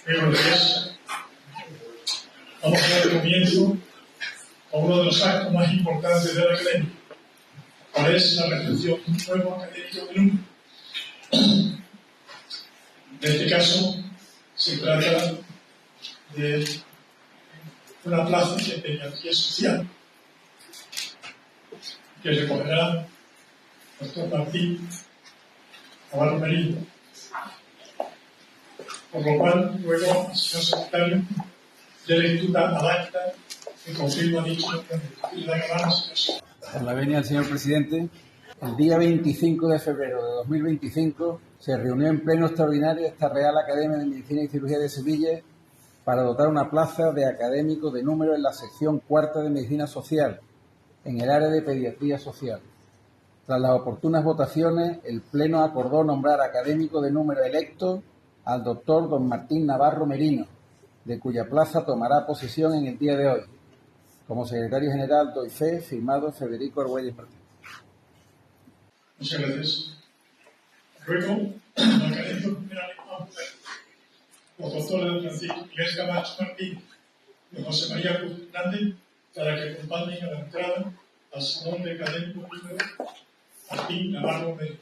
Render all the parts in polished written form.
Buenos vamos a dar comienzo a uno de los actos más importantes de la academia, cuál es la recepción de un nuevo académico de número. En este caso, se trata de una plaza de pediatría social que recogerá el doctor Martín Navarro Merino. Por lo cual, luego, el señor secretario de lectura al acta que confirma dicho y la grabación. Con la venia del señor presidente, el día 25 de febrero de 2025 se reunió en pleno extraordinario esta Real Academia de Medicina y Cirugía de Sevilla para dotar una plaza de académico de número en la sección cuarta de Medicina Social, en el área de Pediatría Social. Tras las oportunas votaciones, el Pleno acordó nombrar académico de número electo al doctor don Martín Navarro Merino, de cuya plaza tomará posesión en el día de hoy. Como secretario general doy fe, firmado Federico Argüelles Martín. Muchas gracias. Luego, el académico general los doctores Francisco Miguel Camacho Martín y José María Cruz Hernández, para que acompañen a la entrada al salón de académico número Martín Navarro Merino.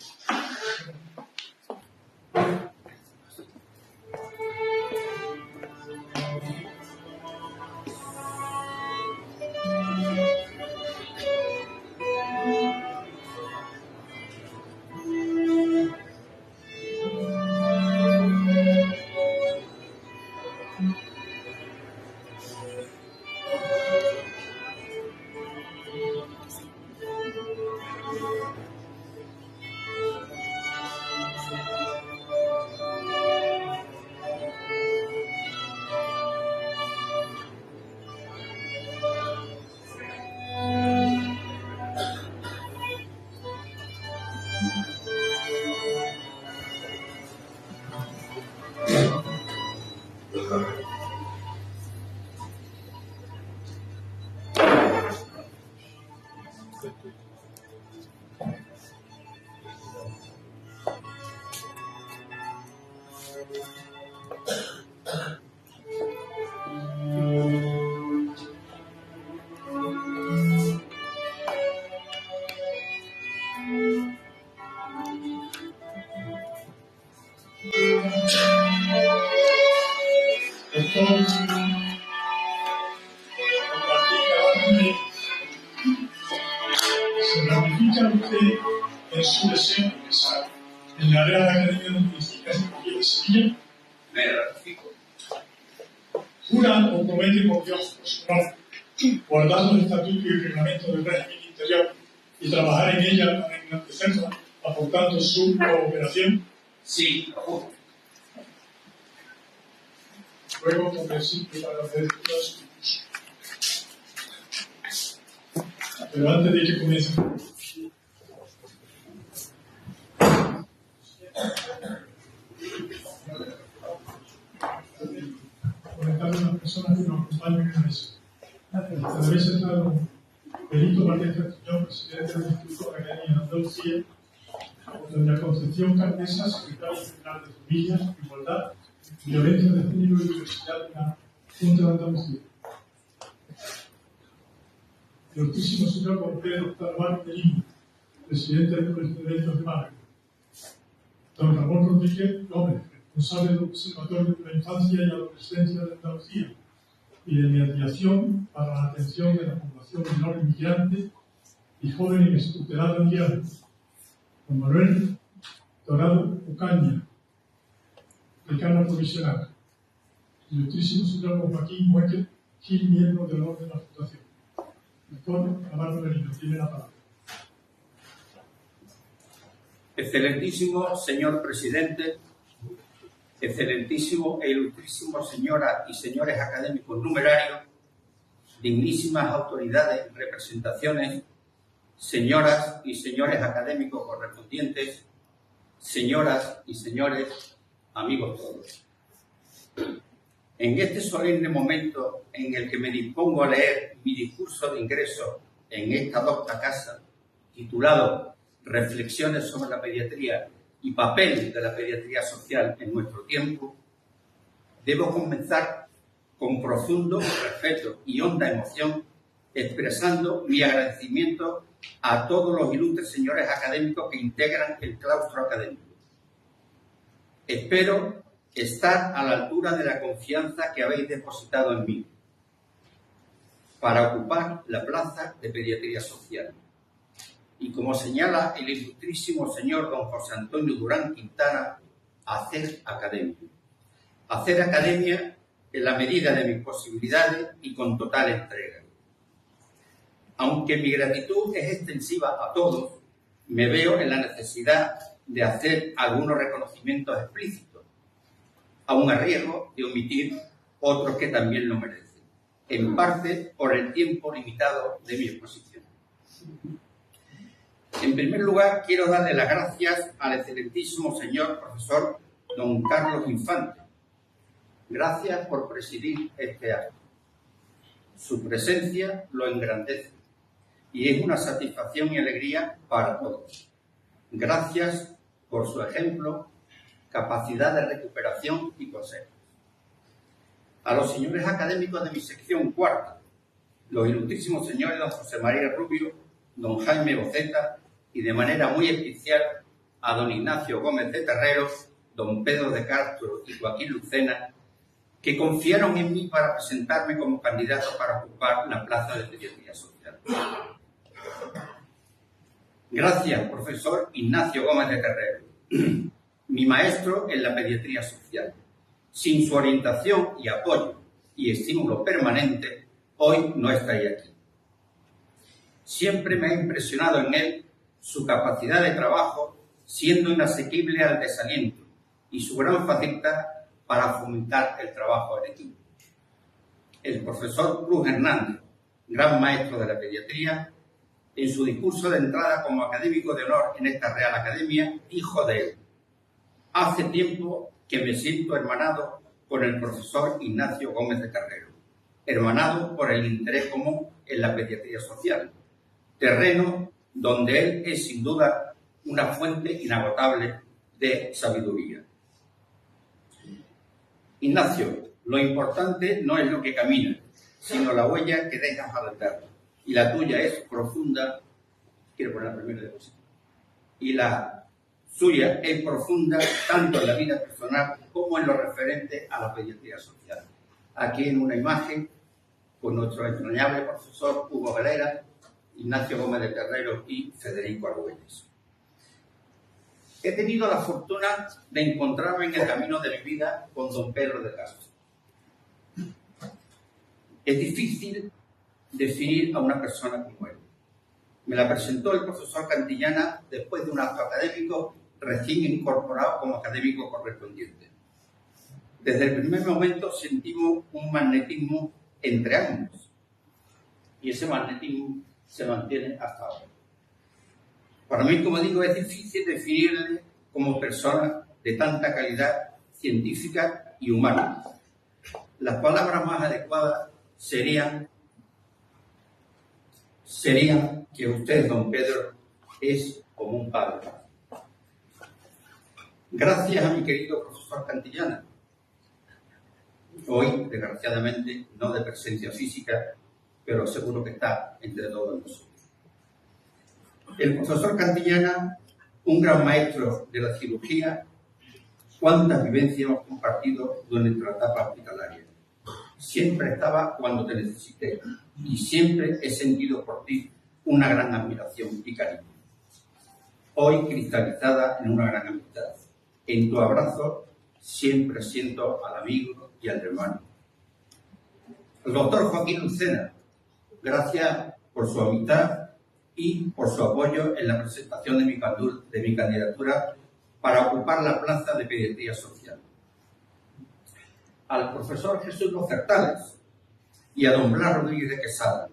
Se ratifica usted en su deseo de ingresar en la Real Academia de Medicina y Cirugía de Sevilla. Me ratifico. Jura o promete por Dios por su honor, guardando el estatuto y el reglamento del régimen interior y trabajar en ella para engrandecerla, aportando su cooperación. Sí, lo juro. Luego, con el sitio para hacer los cursos. Pero antes de que comience, comentarle a las personas que nos acompañan en la mesa. A la mesa está don Benito Martínez Castellón, presidente del Instituto de la Academia de Andalucía, doña Concepción Carnesa, secretaria general de Familia, Igualdad, Violencia de Género y Diversidad de la Junta de Andalucía. El Altísimo Señor Don Pedro Navarro Merino, presidente del Colegio de Médicos de Málaga. Don Ramón Rodríguez Gómez, responsable del Observatorio de la Infancia y la Adolescencia de Andalucía y de mediación para la atención de la población menor inmigrante y joven y tutelada mundial. Don Manuel Dorado Ocaña, decano provisional. Ilustrísimo señor Don Joaquín Mueque Gil, miembro del orden de la Fundación. Doctor Navarro Merino, tiene la palabra. Excelentísimo señor presidente, excelentísimo e ilustrísimo señoras y señores académicos numerarios, dignísimas autoridades, representaciones, señoras y señores académicos correspondientes, señoras y señores, amigos todos. En este solemne momento en el que me dispongo a leer mi discurso de ingreso en esta docta casa, titulado Reflexiones sobre la pediatría y papel de la pediatría social en nuestro tiempo, debo comenzar con profundo respeto y honda emoción, expresando mi agradecimiento a todos los ilustres señores académicos que integran el claustro académico. Espero estar a la altura de la confianza que habéis depositado en mí para ocupar la plaza de Pediatría Social. Y como señala el ilustrísimo señor don José Antonio Durán Quintana, hacer academia. Hacer academia en la medida de mis posibilidades y con total entrega. Aunque mi gratitud es extensiva a todos, me veo en la necesidad de hacer algunos reconocimientos explícitos, aun a riesgo de omitir otros que también lo merecen, en parte por el tiempo limitado de mi exposición. En primer lugar, quiero darle las gracias al excelentísimo señor profesor don Carlos Infante. Gracias por presidir este acto. Su presencia lo engrandece y es una satisfacción y alegría para todos. Gracias por su ejemplo, capacidad de recuperación y consejos. A los señores académicos de mi sección cuarta, los ilustrísimos señores don José María Rubio, don Jaime Boceta y de manera muy especial a don Ignacio Gómez de Terreros, don Pedro de Castro y Joaquín Lucena, que confiaron en mí para presentarme como candidato para ocupar la plaza de Pediatría Social. Gracias, profesor Ignacio Gómez de Terreros, mi maestro en la Pediatría Social. Sin su orientación y apoyo y estímulo permanente, hoy no estaría aquí. Siempre me ha impresionado en él su capacidad de trabajo, siendo inasequible al desaliento, y su gran facilidad para fomentar el trabajo en equipo. El profesor Cruz Hernández, gran maestro de la pediatría, en su discurso de entrada como académico de honor en esta Real Academia, dijo de él: hace tiempo que me siento hermanado con el profesor Ignacio Gómez de Terreros, hermanado por el interés común en la pediatría social, terreno donde él es sin duda una fuente inagotable de sabiduría. Ignacio, lo importante no es lo que camina, sino la huella que dejas al andar. Y la tuya es profunda, quiero poner la primera diapositiva, y la suya es profunda tanto en la vida personal como en lo referente a la pediatría social. Aquí en una imagen con nuestro entrañable profesor Hugo Galera, Ignacio Gómez de Terreros y Federico Argüelles. He tenido la fortuna de encontrarme en el camino de mi vida con don Pedro de Castro. Es difícil definir a una persona como él. Me la presentó el profesor Cantillana después de un acto académico recién incorporado como académico correspondiente. Desde el primer momento sentimos un magnetismo entre ambos y ese magnetismo se mantiene hasta ahora. Para mí, como digo, es difícil definirle como persona de tanta calidad científica y humana. Las palabras más adecuadas serían que usted, don Pedro, es como un padre. Gracias a mi querido profesor Cantillana, hoy, desgraciadamente, no de presencia física, pero seguro que está entre todos nosotros. El profesor Cantillana, un gran maestro de la cirugía, cuántas vivencias hemos compartido durante nuestra etapa hospitalaria. Siempre estaba cuando te necesité y siempre he sentido por ti una gran admiración y cariño. Hoy cristalizada en una gran amistad. En tu abrazo siempre siento al amigo y al hermano. El doctor Joaquín Lucena, gracias por su amistad y por su apoyo en la presentación de mi candidatura para ocupar la plaza de pediatría social. Al profesor Jesús Locertales y a don Blas Rodríguez de Quesada,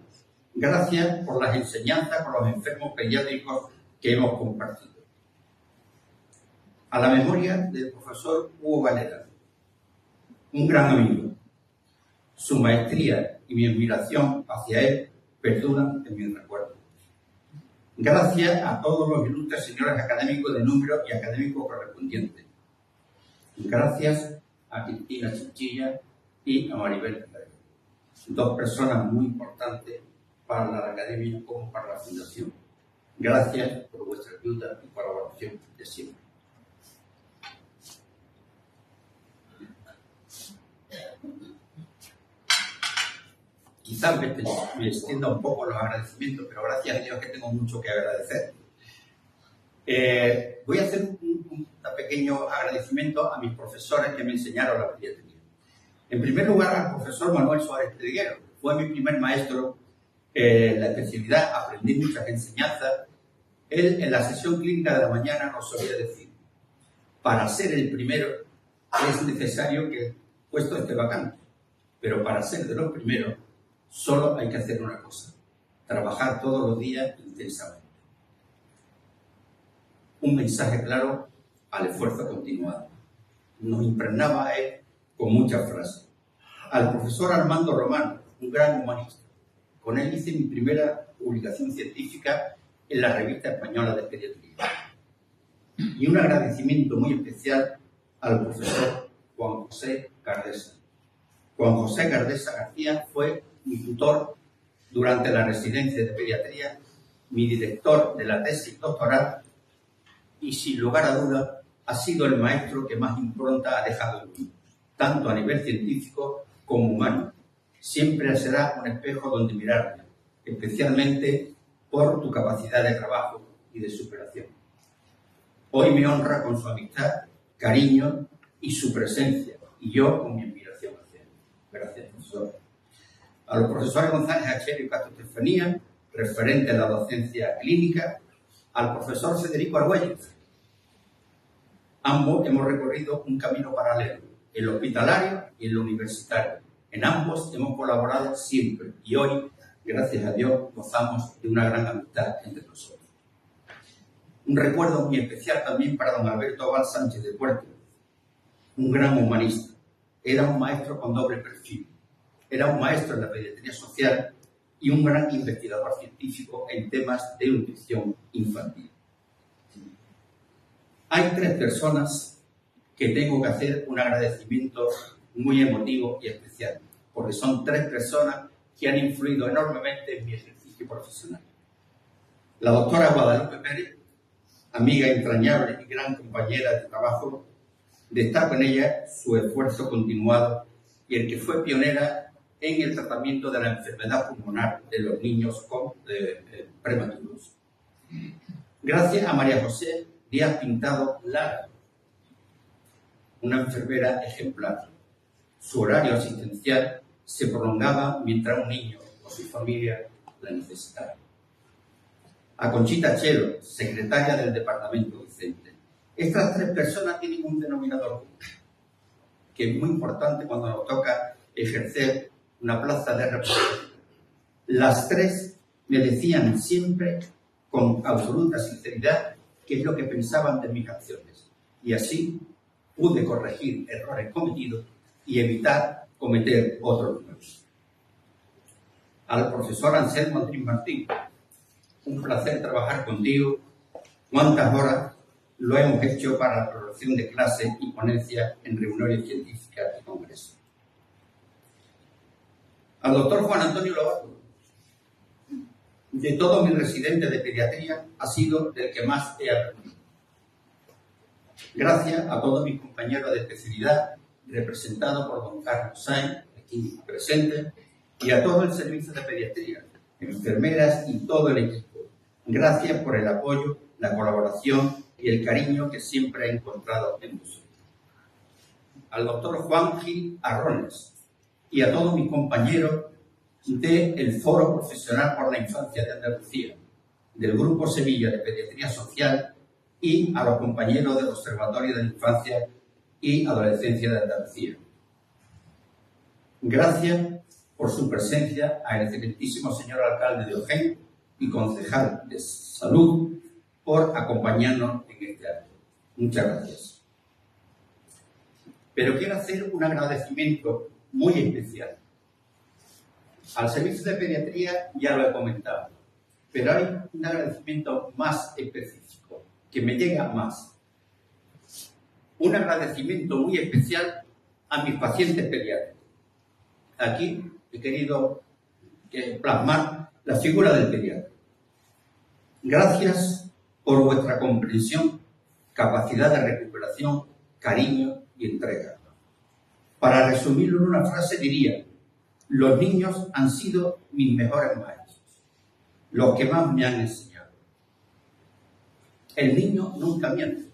gracias por las enseñanzas con los enfermos pediátricos que hemos compartido. A la memoria del profesor Hugo Galera, un gran amigo. Su maestría y mi admiración hacia él perduran en mi recuerdo. Gracias a todos los ilustres señores académicos de número y académicos correspondientes. Gracias a Cristina Chinchilla y a Maribel Pérez. Dos personas muy importantes para la Academia como para la Fundación. Gracias por vuestra ayuda y colaboración de siempre. Quizás me extienda un poco los agradecimientos, pero gracias a Dios que tengo mucho que agradecer. Voy a hacer un pequeño agradecimiento a mis profesores que me enseñaron la pediatría. En primer lugar, al profesor Manuel Suárez Triguero. Fue mi primer maestro en la especialidad, aprendí muchas enseñanzas. Él, en la sesión clínica de la mañana, nos solía decir: para ser el primero es necesario que el puesto esté vacante, pero para ser de los primeros solo hay que hacer una cosa: trabajar todos los días intensamente. Un mensaje claro al esfuerzo continuado. Nos impregnaba a él con muchas frases. Al profesor Armando Romano, un gran humanista. Con él hice mi primera publicación científica en la Revista Española de Pediatría. Y un agradecimiento muy especial al profesor Juan José Gardesa. Juan José Gardesa García fue mi tutor durante la residencia de pediatría, mi director de la tesis doctoral y, sin lugar a dudas, ha sido el maestro que más impronta ha dejado en mí, tanto a nivel científico como humano. Siempre será un espejo donde mirarme, especialmente por tu capacidad de trabajo y de superación. Hoy me honra con su amistad, cariño y su presencia, y yo con mi admiración hacia él. Gracias, profesor. A los profesores González Achero y Castro Estefanía, referente en la docencia clínica, al profesor Federico Argüelles. Ambos hemos recorrido un camino paralelo, en lo hospitalario y en lo universitario. En ambos hemos colaborado siempre y hoy, gracias a Dios, gozamos de una gran amistad entre nosotros. Un recuerdo muy especial también para don Alberto Val Sánchez de Puerto, un gran humanista. Era un maestro con doble perfil. Era un maestro en la pediatría social y un gran investigador científico en temas de nutrición infantil. Hay tres personas que tengo que hacer un agradecimiento muy emotivo y especial, porque son tres personas que han influido enormemente en mi ejercicio profesional. La doctora Guadalupe Pérez, amiga entrañable y gran compañera de trabajo, destaco en ella su esfuerzo continuado y el que fue pionera en el tratamiento de la enfermedad pulmonar de los niños prematuros. Gracias a María José Díaz Pintado Lara, una enfermera ejemplar. Su horario asistencial se prolongaba mientras un niño o su familia la necesitaba. A Conchita Chelo, secretaria del departamento docente. Estas tres personas tienen un denominador común, que es muy importante cuando nos toca ejercer una plaza de representación. Las tres me decían siempre, con absoluta sinceridad, qué es lo que pensaban de mis acciones. Y así pude corregir errores cometidos y evitar cometer otros nuevos. Al profesor Anselmo Andrín Martín, un placer trabajar contigo. ¿Cuántas horas lo hemos hecho para la producción de clases y ponencias en reuniones científicas y congresos? Al doctor Juan Antonio Lobato, de todos mis residentes de pediatría, ha sido el que más he aprendido. Gracias a todos mis compañeros de especialidad, representados por don Carlos Sainz, aquí presente, y a todo el servicio de pediatría, enfermeras y todo el equipo. Gracias por el apoyo, la colaboración y el cariño que siempre he encontrado en vosotros. Al doctor Juan Gil Arrones y a todos mis compañeros del Foro Profesional por la Infancia de Andalucía, del Grupo Sevilla de Pediatría Social y a los compañeros del Observatorio de la Infancia y Adolescencia de Andalucía. Gracias por su presencia al excelentísimo señor alcalde de Ojén y concejal de Salud por acompañarnos en este acto. Muchas gracias. Pero quiero hacer un agradecimiento muy especial. Al servicio de pediatría ya lo he comentado, pero hay un agradecimiento más específico, que me llega más. Un agradecimiento muy especial a mis pacientes pediátricos. Aquí he querido plasmar la figura del pediatra. Gracias por vuestra comprensión, capacidad de recuperación, cariño y entrega. Para resumirlo en una frase diría: los niños han sido mis mejores maestros, los que más me han enseñado. El niño nunca miente.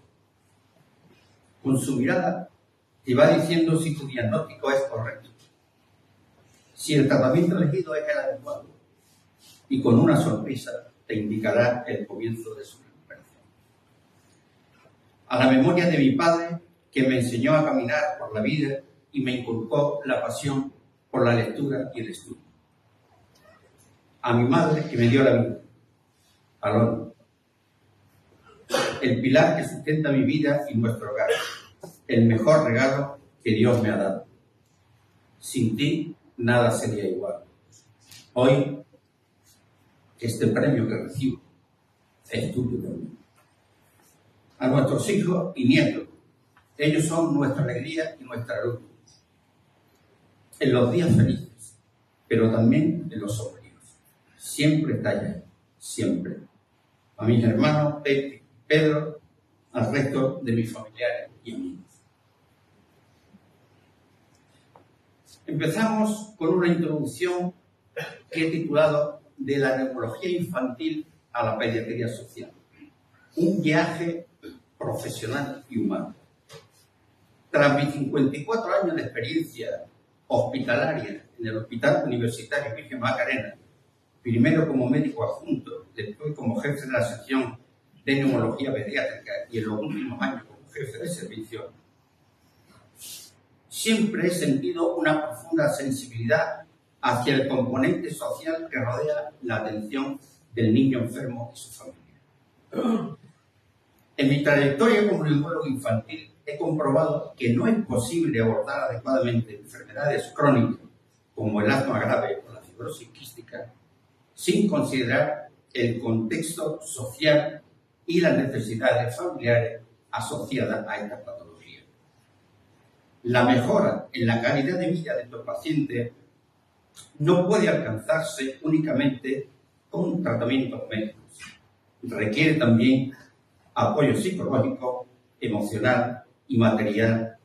Con su mirada te va diciendo si tu diagnóstico es correcto, si el tratamiento elegido es el adecuado, y con una sonrisa te indicará el comienzo de su recuperación. A la memoria de mi padre, que me enseñó a caminar por la vida y me inculcó la pasión por la lectura y el estudio. A mi madre, que me dio la vida, a Lola, el pilar que sustenta mi vida y nuestro hogar, el mejor regalo que Dios me ha dado. Sin ti, nada sería igual. Hoy, este premio que recibo es tuyo también. A nuestros hijos y nietos, ellos son nuestra alegría y nuestra luz. En los días felices, pero también en los sombríos. Siempre está allá, siempre. A mis hermanos Pepe, Pedro, al resto de mis familiares y amigos. Empezamos con una introducción que he titulado De la neumología infantil a la pediatría social. Un viaje profesional y humano. Tras mis 54 años de experiencia hospitalaria en el Hospital Universitario Virgen Macarena, primero como médico adjunto, después como jefe de la sección de neumología pediátrica y en los últimos años como jefe de servicio, siempre he sentido una profunda sensibilidad hacia el componente social que rodea la atención del niño enfermo y su familia. En mi trayectoria como neumólogo infantil he comprobado que no es posible abordar adecuadamente enfermedades crónicas como el asma grave o la fibrosis quística sin considerar el contexto social y las necesidades familiares asociadas a esta patología. La mejora en la calidad de vida de estos pacientes no puede alcanzarse únicamente con tratamientos médicos. Requiere también apoyo psicológico, emocional y material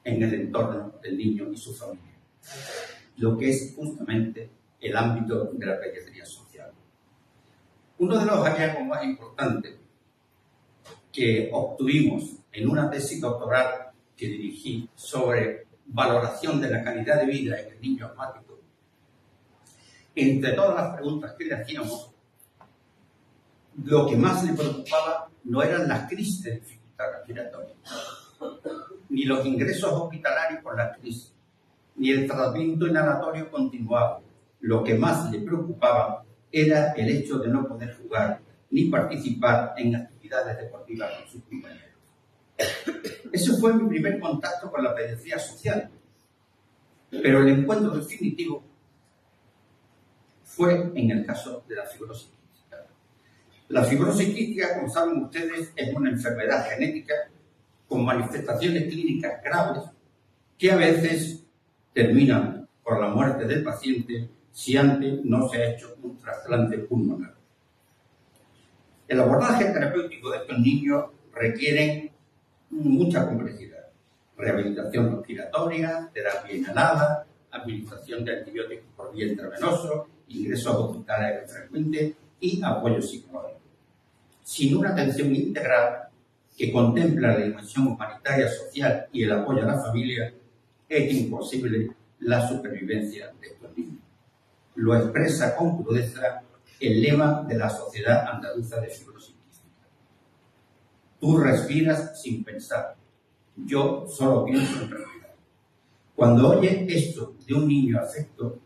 en el entorno del niño y su familia, lo que es justamente el ámbito de la pediatría social. Uno de los hallazgos más importantes que obtuvimos en una tesis doctoral que dirigí sobre valoración de la calidad de vida en el niño asmático, entre todas las preguntas que le hacíamos, lo que más le preocupaba no eran las crisis de dificultad respiratoria, ni los ingresos hospitalarios por las crisis, ni el tratamiento inhalatorio continuado. Lo que más le preocupaba era el hecho de no poder jugar ni participar en actividades deportivas con sus compañeros. Ese fue mi primer contacto con la pediatría social, pero el encuentro definitivo fue en el caso de la fibrosis quística. La fibrosis quística, como saben ustedes, es una enfermedad genética con manifestaciones clínicas graves que a veces terminan por la muerte del paciente si antes no se ha hecho un trasplante pulmonar. El abordaje terapéutico de estos niños requiere mucha complejidad. Rehabilitación respiratoria, terapia inhalada, administración de antibióticos por vía intravenosa, ingresos hospitalarios frecuentes y apoyo psicológico. Sin una atención integral que contempla la dimensión humanitaria, social y el apoyo a la familia, es imposible la supervivencia de estos niños. Lo expresa con crudeza el lema de la Sociedad Andaluza de Fibrosis Quística. Tú respiras sin pensar, yo solo pienso en respirar. Cuando oyes esto de un niño afecto,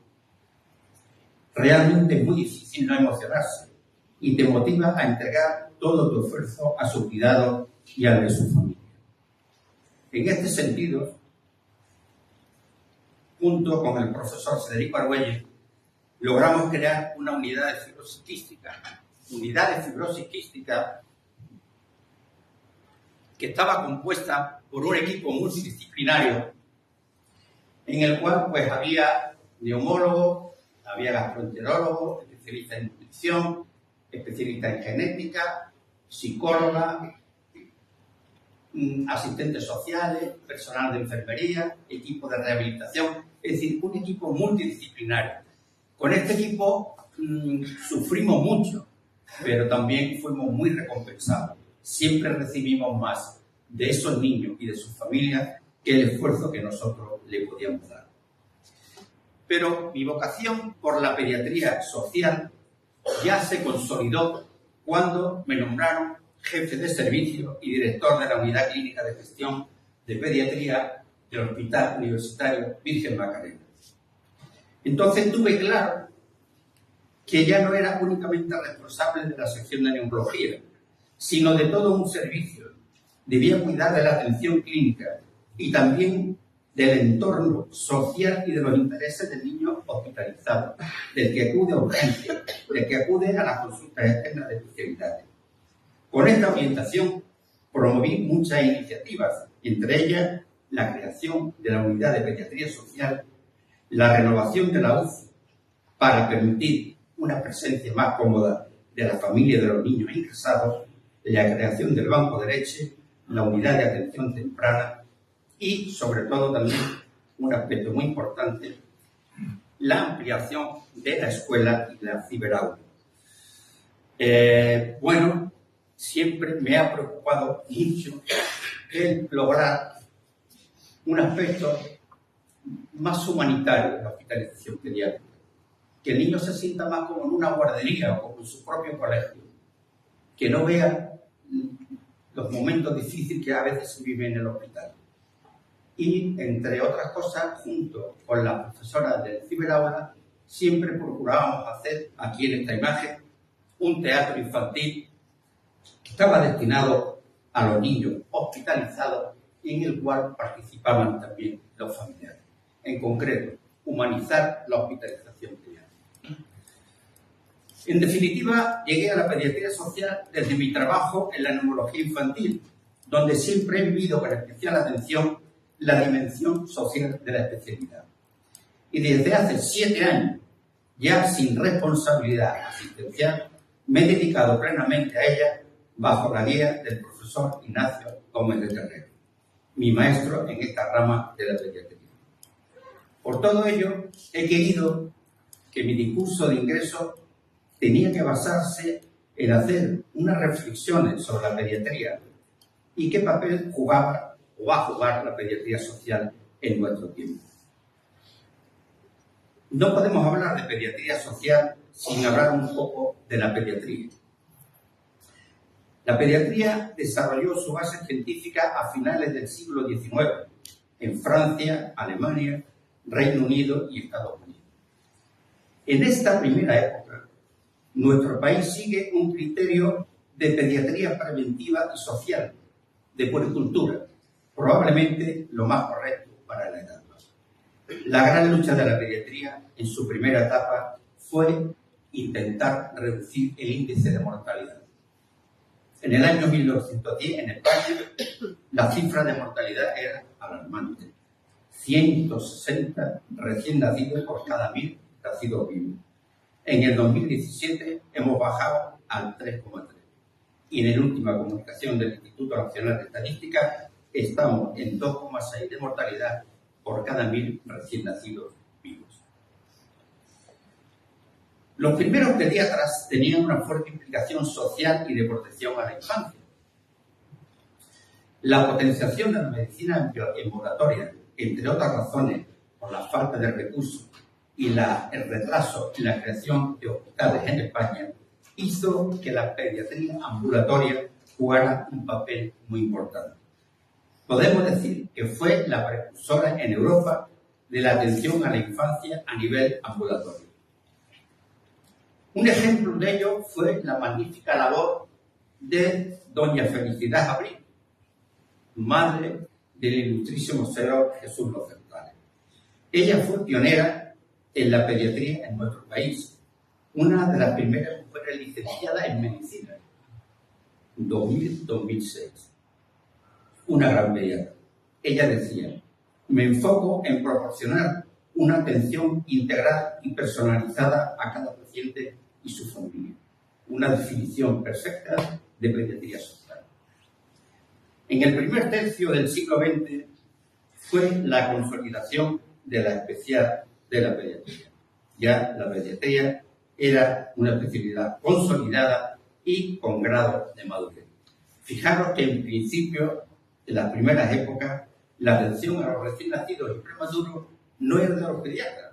realmente es muy difícil no emocionarse y te motiva a entregar todo tu esfuerzo a su cuidado y al de su familia. En este sentido, junto con el profesor Federico Argüelles, logramos crear una unidad de fibrosis quística que estaba compuesta por un equipo multidisciplinario en el cual pues había neumólogos, había gastroenterólogos, especialistas en nutrición, especialistas en genética, psicólogas, asistentes sociales, personal de enfermería, equipo de rehabilitación, es decir, un equipo multidisciplinario. Con este equipo sufrimos mucho, pero también fuimos muy recompensados. Siempre recibimos más de esos niños y de sus familias que el esfuerzo que nosotros le podíamos dar. Pero mi vocación por la pediatría social ya se consolidó cuando me nombraron jefe de servicio y director de la Unidad Clínica de Gestión de Pediatría del Hospital Universitario Virgen Macarena. Entonces tuve claro que ya no era únicamente responsable de la sección de neumología, sino de todo un servicio. Debía cuidar de la atención clínica y también del entorno social y de los intereses del niño hospitalizado, del que acude a urgencia, del que acude a las consultas externas de especialidades. Con esta orientación promoví muchas iniciativas, entre ellas la creación de la Unidad de Pediatría Social, la renovación de la UCI para permitir una presencia más cómoda de la familia de los niños ingresados, la creación del banco de leche, la unidad de atención temprana y, sobre todo, también un aspecto muy importante, la ampliación de la escuela y de la ciberaula. Bueno, siempre me ha preocupado mucho el lograr un aspecto más humanitario de la hospitalización pediátrica. Que el niño se sienta más como en una guardería o como en su propio colegio. Que no vea los momentos difíciles que a veces se viven en el hospital. Y, entre otras cosas, junto con la profesora del ciberaula, siempre procurábamos hacer, aquí en esta imagen, un teatro infantil que estaba destinado a los niños hospitalizados y en el cual participaban también los familiares. En concreto, humanizar la hospitalización pediátrica. En definitiva, llegué a la pediatría social desde mi trabajo en la neumología infantil, donde siempre he vivido con especial atención la dimensión social de la especialidad. Y desde hace 7 años, ya sin responsabilidad asistencial, me he dedicado plenamente a ella bajo la guía del profesor Ignacio Gómez de Terrero, mi maestro en esta rama de la pediatría. Por todo ello, he querido que mi discurso de ingreso tenía que basarse en hacer unas reflexiones sobre la pediatría y qué papel jugaba o va a jugar la pediatría social en nuestro tiempo. No podemos hablar de pediatría social sin hablar un poco de la pediatría. La pediatría desarrolló su base científica a finales del siglo XIX en Francia, Alemania, Reino Unido y Estados Unidos. En esta primera época, nuestro país sigue un criterio de pediatría preventiva y social, de puericultura, probablemente lo más correcto para la edad. La gran lucha de la pediatría en su primera etapa fue intentar reducir el índice de mortalidad. En el año 1910, en España, la cifra de mortalidad era alarmante. 160 recién nacidos por cada 1000 nacidos vivos. En el 2017 hemos bajado al 3,3. Y en la última comunicación del Instituto Nacional de Estadística estamos en 2,6 de mortalidad por cada 1000 recién nacidos vivos. Los primeros pediatras tenían una fuerte implicación social y de protección a la infancia. La potenciación de la medicina ambulatoria, entre otras razones, por la falta de recursos y el retraso en la creación de hospitales en España, hizo que la pediatría ambulatoria jugara un papel muy importante. Podemos decir que fue la precursora en Europa de la atención a la infancia a nivel ambulatorio. Un ejemplo de ello fue la magnífica labor de doña Felicidad Abril, madre del ilustrísimo señor Jesús Los Centrales. Ella fue pionera en la pediatría en nuestro país, una de las primeras mujeres licenciadas en medicina, 2000-2006. Una gran pediatra. Ella decía, Me enfoco en proporcionar una atención integral y personalizada a cada paciente y su familia. Una definición perfecta de pediatría social. En el primer tercio del siglo XX fue la consolidación de la especialidad de la pediatría. Ya la pediatría era una especialidad consolidada y con grado de madurez. Fijaros que en principio, en las primeras épocas, la atención a los recién nacidos y prematuros no era de los pediatras,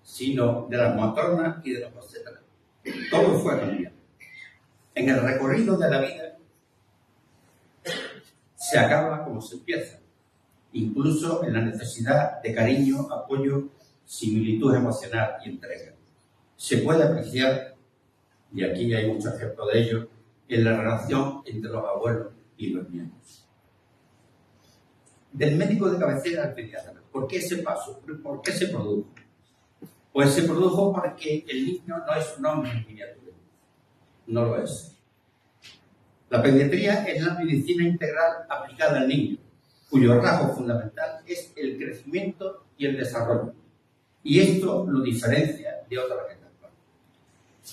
sino de las matronas y de los obstetras. Todo fue cambiando. En el recorrido de la vida se acaba como se empieza, incluso en la necesidad de cariño, apoyo, similitud emocional y entrega. Se puede apreciar, y aquí hay muchos ejemplos de ello, en la relación entre los abuelos y los nietos. Del médico de cabecera al pediatra. ¿Por qué ese paso? ¿Por qué se produjo? Pues se produjo porque el niño no es un hombre en miniatura. No lo es. La pediatría es la medicina integral aplicada al niño, cuyo rasgo fundamental es el crecimiento y el desarrollo. Y esto lo diferencia de otras etapas.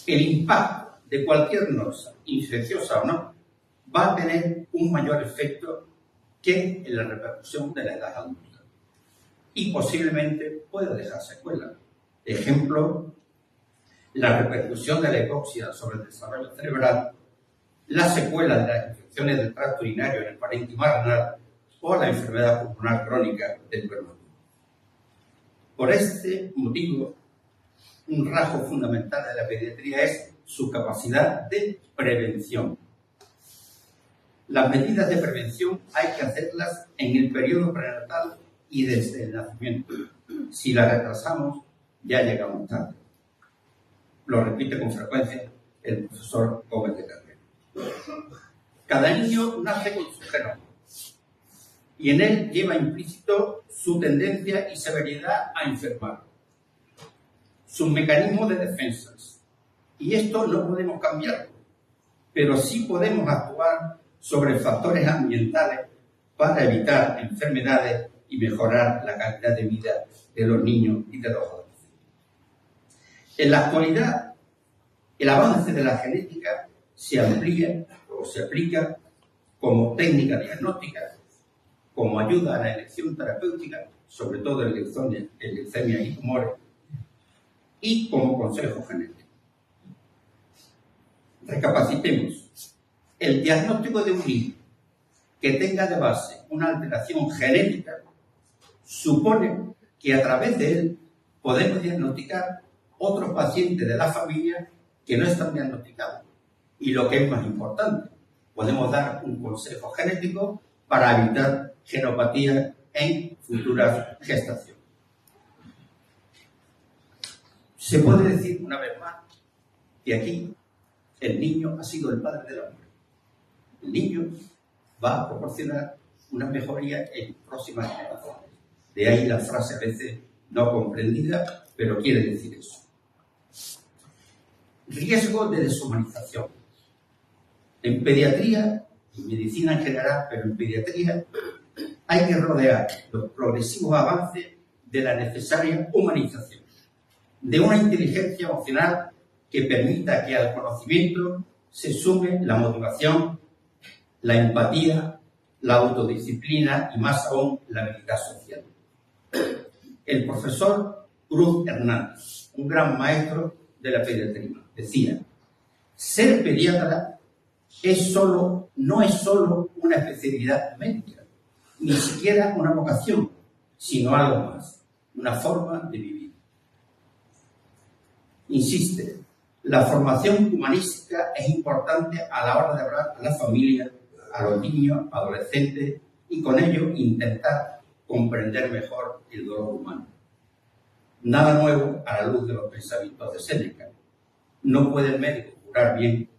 El impacto de cualquier nosa, infecciosa o no, va a tener un mayor efecto que en la repercusión de la edad adulta. Y posiblemente pueda dejar secuelas. Ejemplo, la repercusión de la hipoxia sobre el desarrollo cerebral, la secuela de las infecciones del tracto urinario en el parénquima renal o la enfermedad pulmonar crónica del prematuro. Por este motivo, un rasgo fundamental de la pediatría es su capacidad de prevención. Las medidas de prevención hay que hacerlas en el periodo prenatal y desde el nacimiento. Si las retrasamos, ya llegamos tarde. Lo repite con frecuencia el profesor Gómez de Carrero. Cada niño nace con su genoma y en él lleva implícito su tendencia y severidad a enfermar, sus mecanismos de defensas. Y esto no podemos cambiarlo, pero sí podemos actuar sobre factores ambientales para evitar enfermedades y mejorar la calidad de vida de los niños y de los adolescentes. En la actualidad, el avance de la genética se amplía o se aplica como técnica diagnóstica, como ayuda a la elección terapéutica, sobre todo en leucemia y tumores, y como consejo genético. Recapacitemos. El diagnóstico de un niño que tenga de base una alteración genética supone que a través de él podemos diagnosticar otros pacientes de la familia que no están diagnosticados. Y lo que es más importante, podemos dar un consejo genético para evitar genopatías en futuras gestaciones. Se puede decir una vez más que aquí el niño ha sido el padre del hombre. El niño va a proporcionar una mejoría en próximas generaciones. De ahí la frase a veces no comprendida, pero quiere decir eso. Riesgo de deshumanización. En pediatría, en medicina en general, pero en pediatría, hay que rodear los progresivos avances de la necesaria humanización, de una inteligencia emocional que permita que al conocimiento se sume la motivación, la empatía, la autodisciplina y más aún la habilidad social. El profesor Cruz Hernández, un gran maestro de la pediatría, decía: ser pediatra no es solo una especialidad médica, ni siquiera una vocación, sino algo más, una forma de vivir. Insiste, la formación humanística es importante a la hora de hablar a la familia, a los niños, adolescentes, y con ello intentar comprender mejor el dolor humano. Nada nuevo a la luz de los pensamientos de Séneca. No puede el médico curar bien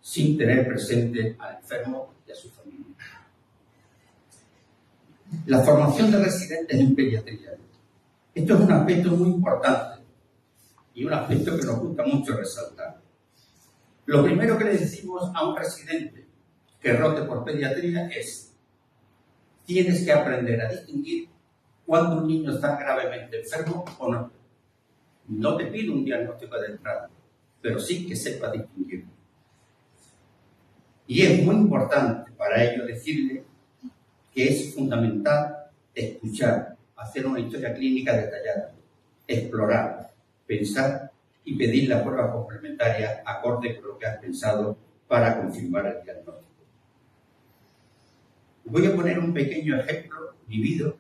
sin tener presente al enfermo y a su familia. La formación de residentes en pediatría. Esto es un aspecto muy importante y un aspecto que nos gusta mucho resaltar. Lo primero que le decimos a un residente que rote por pediatría es: tienes que aprender a distinguir cuando un niño está gravemente enfermo o no. No te pido un diagnóstico de entrada, pero sí que sepa distinguirlo. Y es muy importante para ello decirle que es fundamental escuchar, hacer una historia clínica detallada, explorar, pensar y pedir la prueba complementaria acorde con lo que has pensado para confirmar el diagnóstico. Voy a poner un pequeño ejemplo vivido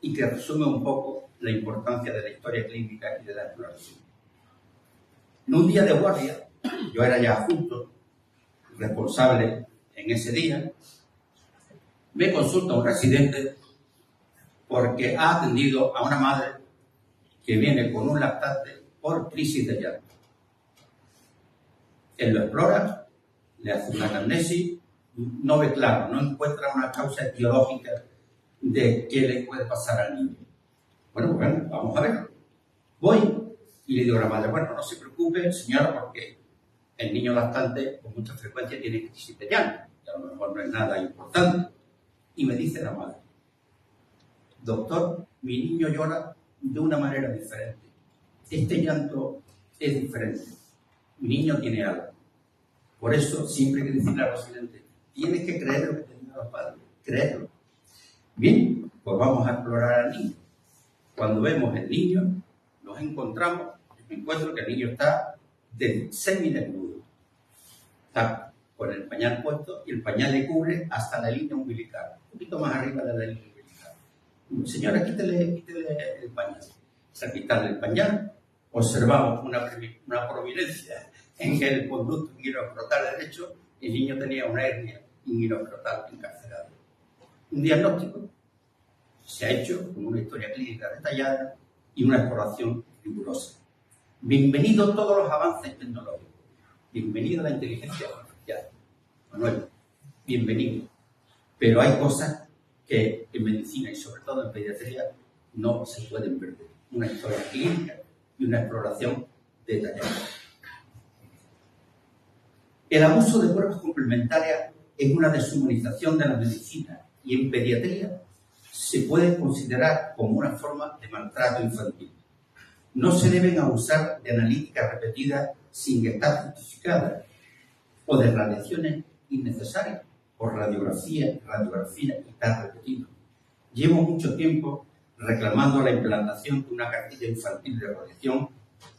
y que resume un poco la importancia de la historia clínica y de la exploración. En un día de guardia, yo era ya adjunto, responsable en ese día, me consulta un residente porque ha atendido a una madre que viene con un lactante por crisis de llanto. Él lo explora, le hace una anamnesis, no ve claro, no encuentra una causa etiológica de qué le puede pasar al niño. Bueno, vamos a verlo. Voy y le digo a la madre, bueno, no se preocupe, señora, porque el niño lactante con mucha frecuencia tiene crisis de llanto, y a lo mejor no es nada importante. Y me dice la madre, doctor, mi niño llora de una manera diferente. Este llanto es diferente. Mi niño tiene algo. Por eso siempre hay que decirle al residente, tienes que creer lo que te digan los padres, creerlo. Bien, pues vamos a explorar al niño. Cuando vemos el niño, nos encontramos, me encuentro que el niño está semidesnudo. Está con el pañal puesto y el pañal le cubre hasta la línea umbilical, un poquito más arriba de la línea umbilical. Señora, quítele el pañal. O sea, quitarle el pañal, observamos una prominencia en el conducto inguinocrotal derecho, el niño tenía una hernia inguinocrotal encarcelada. Un diagnóstico se ha hecho con una historia clínica detallada y una exploración rigurosa. Bienvenidos todos los avances tecnológicos. Bienvenido a la inteligencia artificial. Manuel, bienvenido. Pero hay cosas que en medicina y sobre todo en pediatría no se pueden perder. Una historia clínica y una exploración detallada. El abuso de pruebas complementarias es una deshumanización de la medicina y en pediatría se puede considerar como una forma de maltrato infantil. No se deben abusar de analíticas repetidas sin estar justificadas o de radiaciones innecesarias por radiografía y estar repetido. Llevo mucho tiempo reclamando la implantación de una cartilla infantil de radiación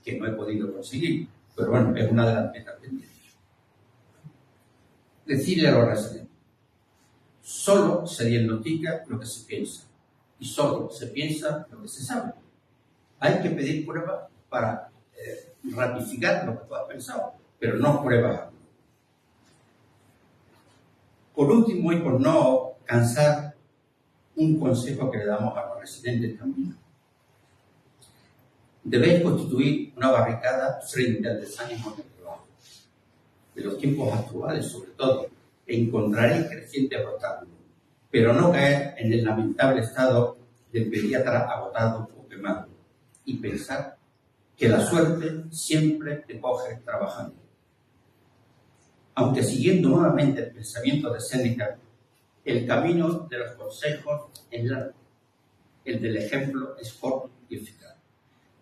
que no he podido conseguir, pero bueno, es una de las metas pendientes. Decirle a los residentes, solo se diagnostica lo que se piensa y solo se piensa lo que se sabe. Hay que pedir pruebas para ratificar lo que tú has pensado, pero no pruebas. Por último, y por no cansar, un consejo que le damos a los residentes también. Debéis constituir una barricada frente al desánimo del trabajo. De los tiempos actuales, sobre todo, encontraréis crecientes obstáculos, pero no caer en el lamentable estado del pediatra agotado o quemado y pensar que la suerte siempre te coge trabajando. Aunque siguiendo nuevamente el pensamiento de Séneca, el camino de los consejos es largo, el del ejemplo es corto y eficaz.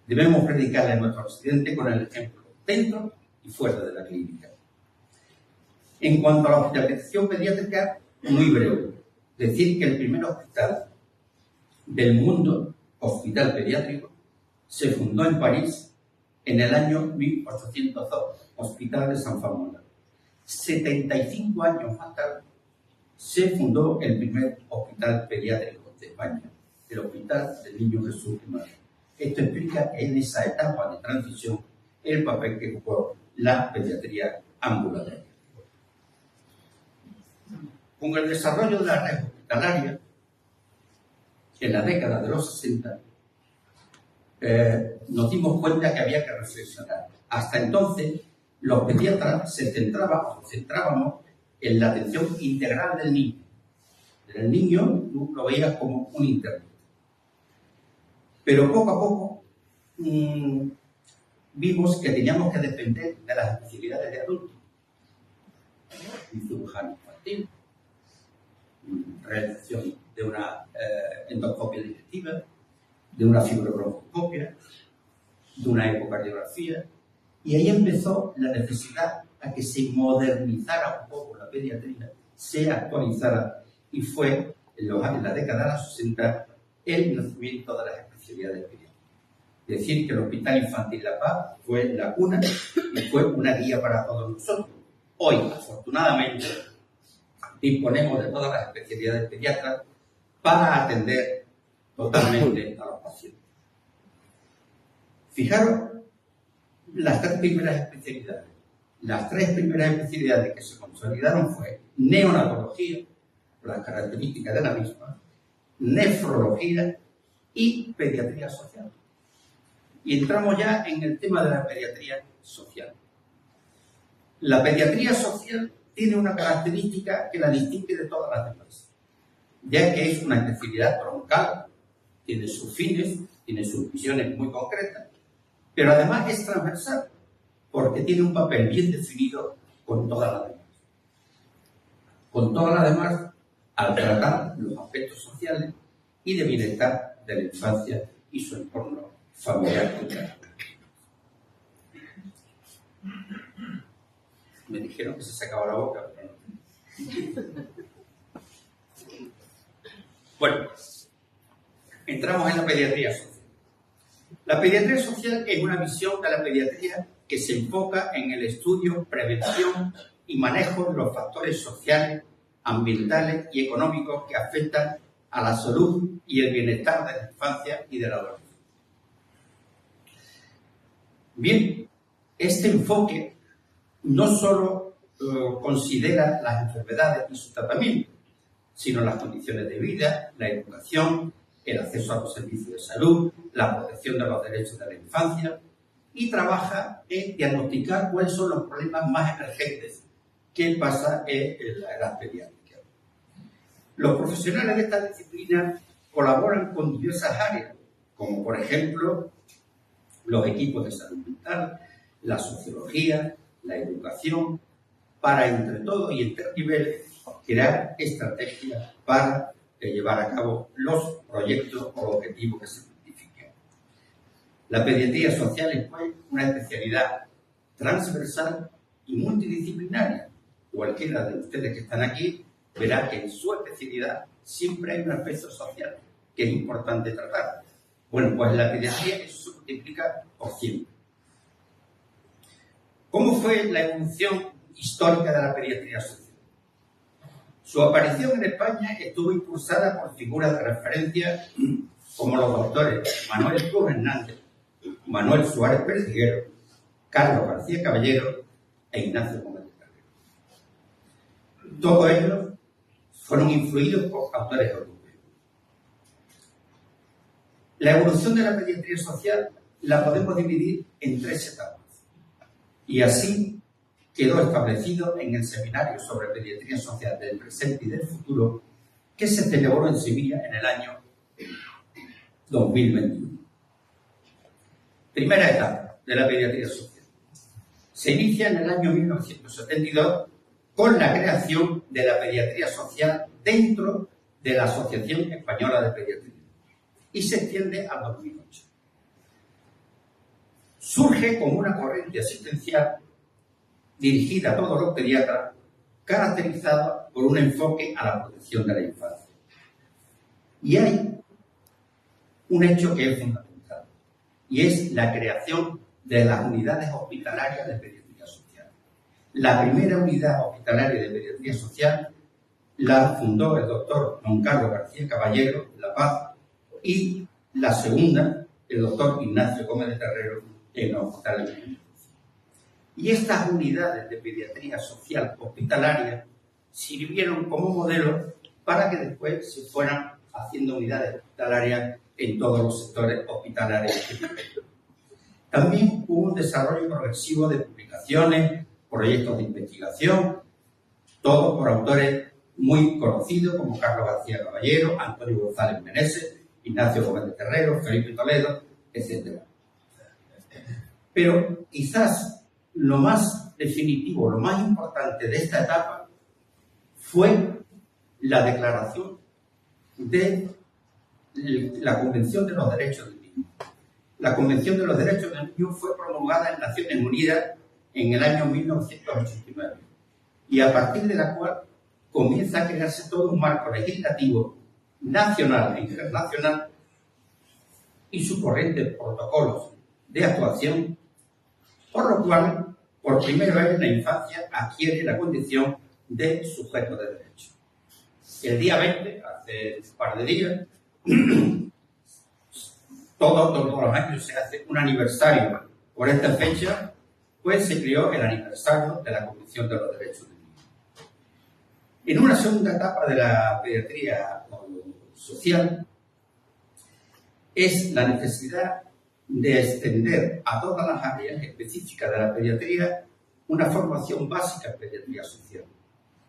Debemos predicarle a nuestro residente con el ejemplo, dentro y fuera de la clínica. En cuanto a la hospitalización pediátrica, muy breve, decir que el primer hospital del mundo, hospital pediátrico, se fundó en París en el año 1802, Hospital de San Famona. 75 años más tarde se fundó el primer hospital pediátrico de España, el Hospital del Niño Jesús de Madrid. Esto explica en esa etapa de transición el papel que jugó la pediatría ambulatoria. Con el desarrollo de la red hospitalaria, en la década de los 60, nos dimos cuenta que había que reflexionar. Hasta entonces, los pediatras se centrábamos en la atención integral del niño. El niño tú lo veías como un intérprete. Pero poco a poco vimos que teníamos que depender de las especialidades de adultos. Un cirujano infantil, realización de una endoscopia digestiva, de una fibrobroncoscopia, de una ecocardiografía, y ahí empezó la necesidad a que se modernizara un poco la pediatría, se actualizara, y fue en la década de los 60 el nacimiento de las especialidades pediátricas. Es decir, que el Hospital Infantil La Paz fue la cuna y fue una guía para todos nosotros. Hoy, afortunadamente, disponemos de todas las especialidades pediátricas para atender totalmente a los pacientes. Fijaros las tres primeras especialidades. Las tres primeras especialidades que se consolidaron fue neonatología, las características de la misma, nefrología y pediatría social. Y entramos ya en el tema de la pediatría social. La pediatría social tiene una característica que la distingue de todas las demás, ya que es una especialidad troncal, tiene sus fines, tiene sus visiones muy concretas, pero además es transversal, porque tiene un papel bien definido con todas las demás. Con todas las demás, al tratar los aspectos sociales y de bienestar de la infancia y su entorno familiar. Me dijeron que se sacaba la boca, pero no. Bueno, entramos en la pediatría social. La pediatría social es una visión de la pediatría que se enfoca en el estudio, prevención y manejo de los factores sociales, ambientales y económicos que afectan a la salud y el bienestar de la infancia y de la adolescencia. Bien, este enfoque no solo considera las enfermedades y su tratamiento, sino las condiciones de vida, la educación, el acceso a los servicios de salud, la protección de los derechos de la infancia, y trabaja en diagnosticar cuáles son los problemas más emergentes que pasa en la edad pediátrica. Los profesionales de esta disciplina colaboran con diversas áreas, como por ejemplo los equipos de salud mental, la sociología, la educación, para entre todos y en tres niveles crear estrategias para llevar a cabo los proyectos o objetivos que se identifiquen. La pediatría social es pues una especialidad transversal y multidisciplinaria. Cualquiera de ustedes que están aquí verá que en su especialidad siempre hay un aspecto social que es importante tratar. Bueno, pues en la pediatría eso se multiplica por 100. ¿Cómo fue la evolución histórica de la pediatría social? Su aparición en España estuvo impulsada por figuras de referencia como los doctores Manuel Cruz Hernández, Manuel Suárez Perdiguero, Carlos García Caballero e Ignacio Gómez de Terrero. Todos ellos fueron influidos por autores europeos. La evolución de la pediatría social la podemos dividir en 3 etapas. Y así quedó establecido en el Seminario sobre Pediatría Social del Presente y del Futuro, que se celebró en Sevilla en el año 2021. Primera etapa de la pediatría social. Se inicia en el año 1972 con la creación de la pediatría social dentro de la Asociación Española de Pediatría y se extiende al 2008. Surge como una corriente asistencial dirigida a todos los pediatras, caracterizada por un enfoque a la protección de la infancia. Y hay un hecho que es fundamental, y es la creación de las unidades hospitalarias de pediatría social. La primera unidad hospitalaria de pediatría social la fundó el doctor don Carlos García Caballero de La Paz y la segunda el doctor Ignacio Gómez de Terrero en el Hospital de Mendoza. Y estas unidades de pediatría social hospitalaria sirvieron como modelo para que después se fueran haciendo unidades hospitalarias en todos los sectores hospitalarios. También hubo un desarrollo progresivo de publicaciones, proyectos de investigación, todos por autores muy conocidos como Carlos García Caballero, Antonio González Meneses, Ignacio Gómez de Terrero, Felipe Toledo, etc. Pero quizás lo más definitivo, lo más importante de esta etapa fue la declaración de la Convención de los Derechos del Niño. La Convención de los Derechos del Niño fue promulgada en Naciones Unidas en el año 1989 y a partir de la cual comienza a crearse todo un marco legislativo nacional e internacional y sus corrientes protocolos de actuación, por lo cual, por primera vez la infancia adquiere la condición de sujeto de derecho. El día 20, hace un par de días, todos los años se hace un aniversario. Por esta fecha, pues se creó el aniversario de la Convención de los Derechos del Niño. En una segunda etapa de la pediatría social, es la necesidad de extender a todas las áreas específicas de la pediatría una formación básica en pediatría social.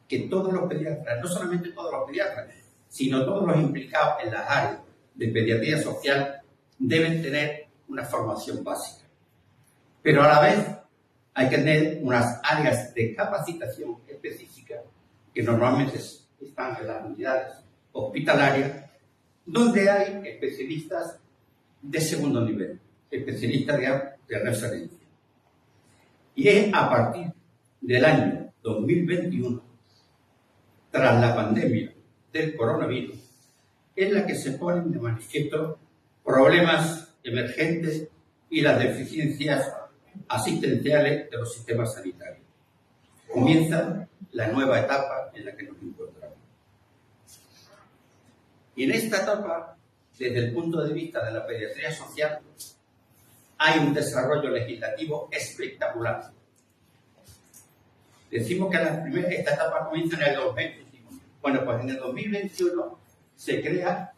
Que todos los pediatras, no solamente todos los pediatras, sino todos los implicados en las áreas de pediatría social, deben tener una formación básica. Pero a la vez hay que tener unas áreas de capacitación específica que normalmente están en las unidades hospitalarias, donde hay especialistas de segundo nivel, especialistas de referencia. Y es a partir del año 2021, tras la pandemia del coronavirus, en la que se ponen de manifiesto problemas emergentes y las deficiencias asistenciales de los sistemas sanitarios. Comienza la nueva etapa en la que nos encontramos. Y en esta etapa, desde el punto de vista de la pediatría social, hay un desarrollo legislativo espectacular. Decimos que esta etapa comienza en el 2021. Bueno, pues en el 2021 se crea,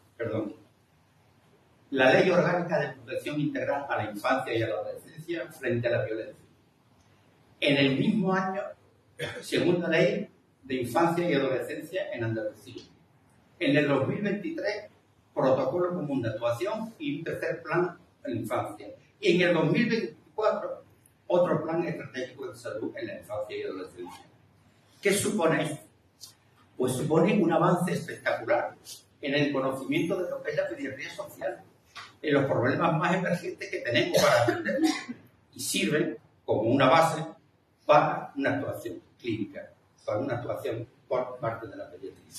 la Ley Orgánica de Protección Integral a la Infancia y a la Adolescencia frente a la violencia. En el mismo año, segunda Ley de Infancia y Adolescencia en Andalucía. En el 2023, Protocolo Común de Actuación y un tercer plan en la infancia. Y en el 2024, otro plan estratégico de salud en la infancia y adolescencia. ¿Qué supone esto? Pues supone un avance espectacular en el conocimiento de lo que es la pediatría social, en los problemas más emergentes que tenemos para atender, y sirven como una base para una actuación clínica, para una actuación por parte de la pediatría.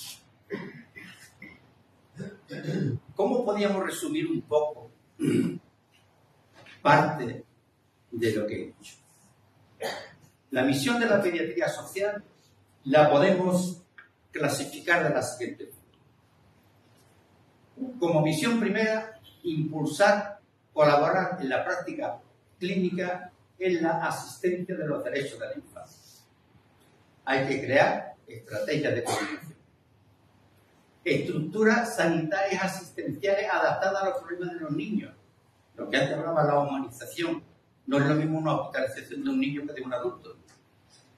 ¿Cómo podíamos resumir un poco parte de lo que he dicho? La misión de la pediatría social la podemos clasificar de la siguiente forma. Como misión primera, impulsar, colaborar en la práctica clínica en la asistencia de los derechos de la infancia. Hay que crear estrategias de coordinación. Estructuras sanitarias asistenciales adaptadas a los problemas de los niños. Lo que antes hablaba, la humanización. No es lo mismo una hospitalización de un niño que de un adulto.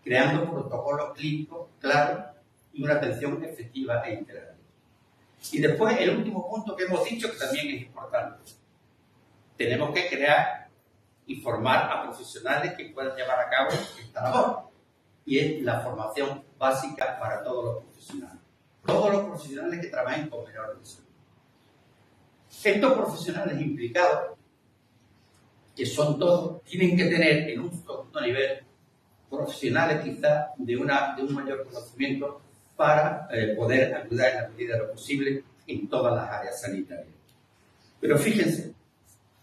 Creando protocolos clínicos claros y una atención efectiva e integral. Y después, el último punto que hemos dicho, que también es importante. Tenemos que crear y formar a profesionales que puedan llevar a cabo esta labor. Y es la formación básica para todos los profesionales. Todos los profesionales que trabajen con menores de salud. Estos profesionales implicados, que son todos, tienen que tener en un segundo nivel profesionales quizás de un mayor conocimiento para poder ayudar en la medida de lo posible en todas las áreas sanitarias. Pero fíjense,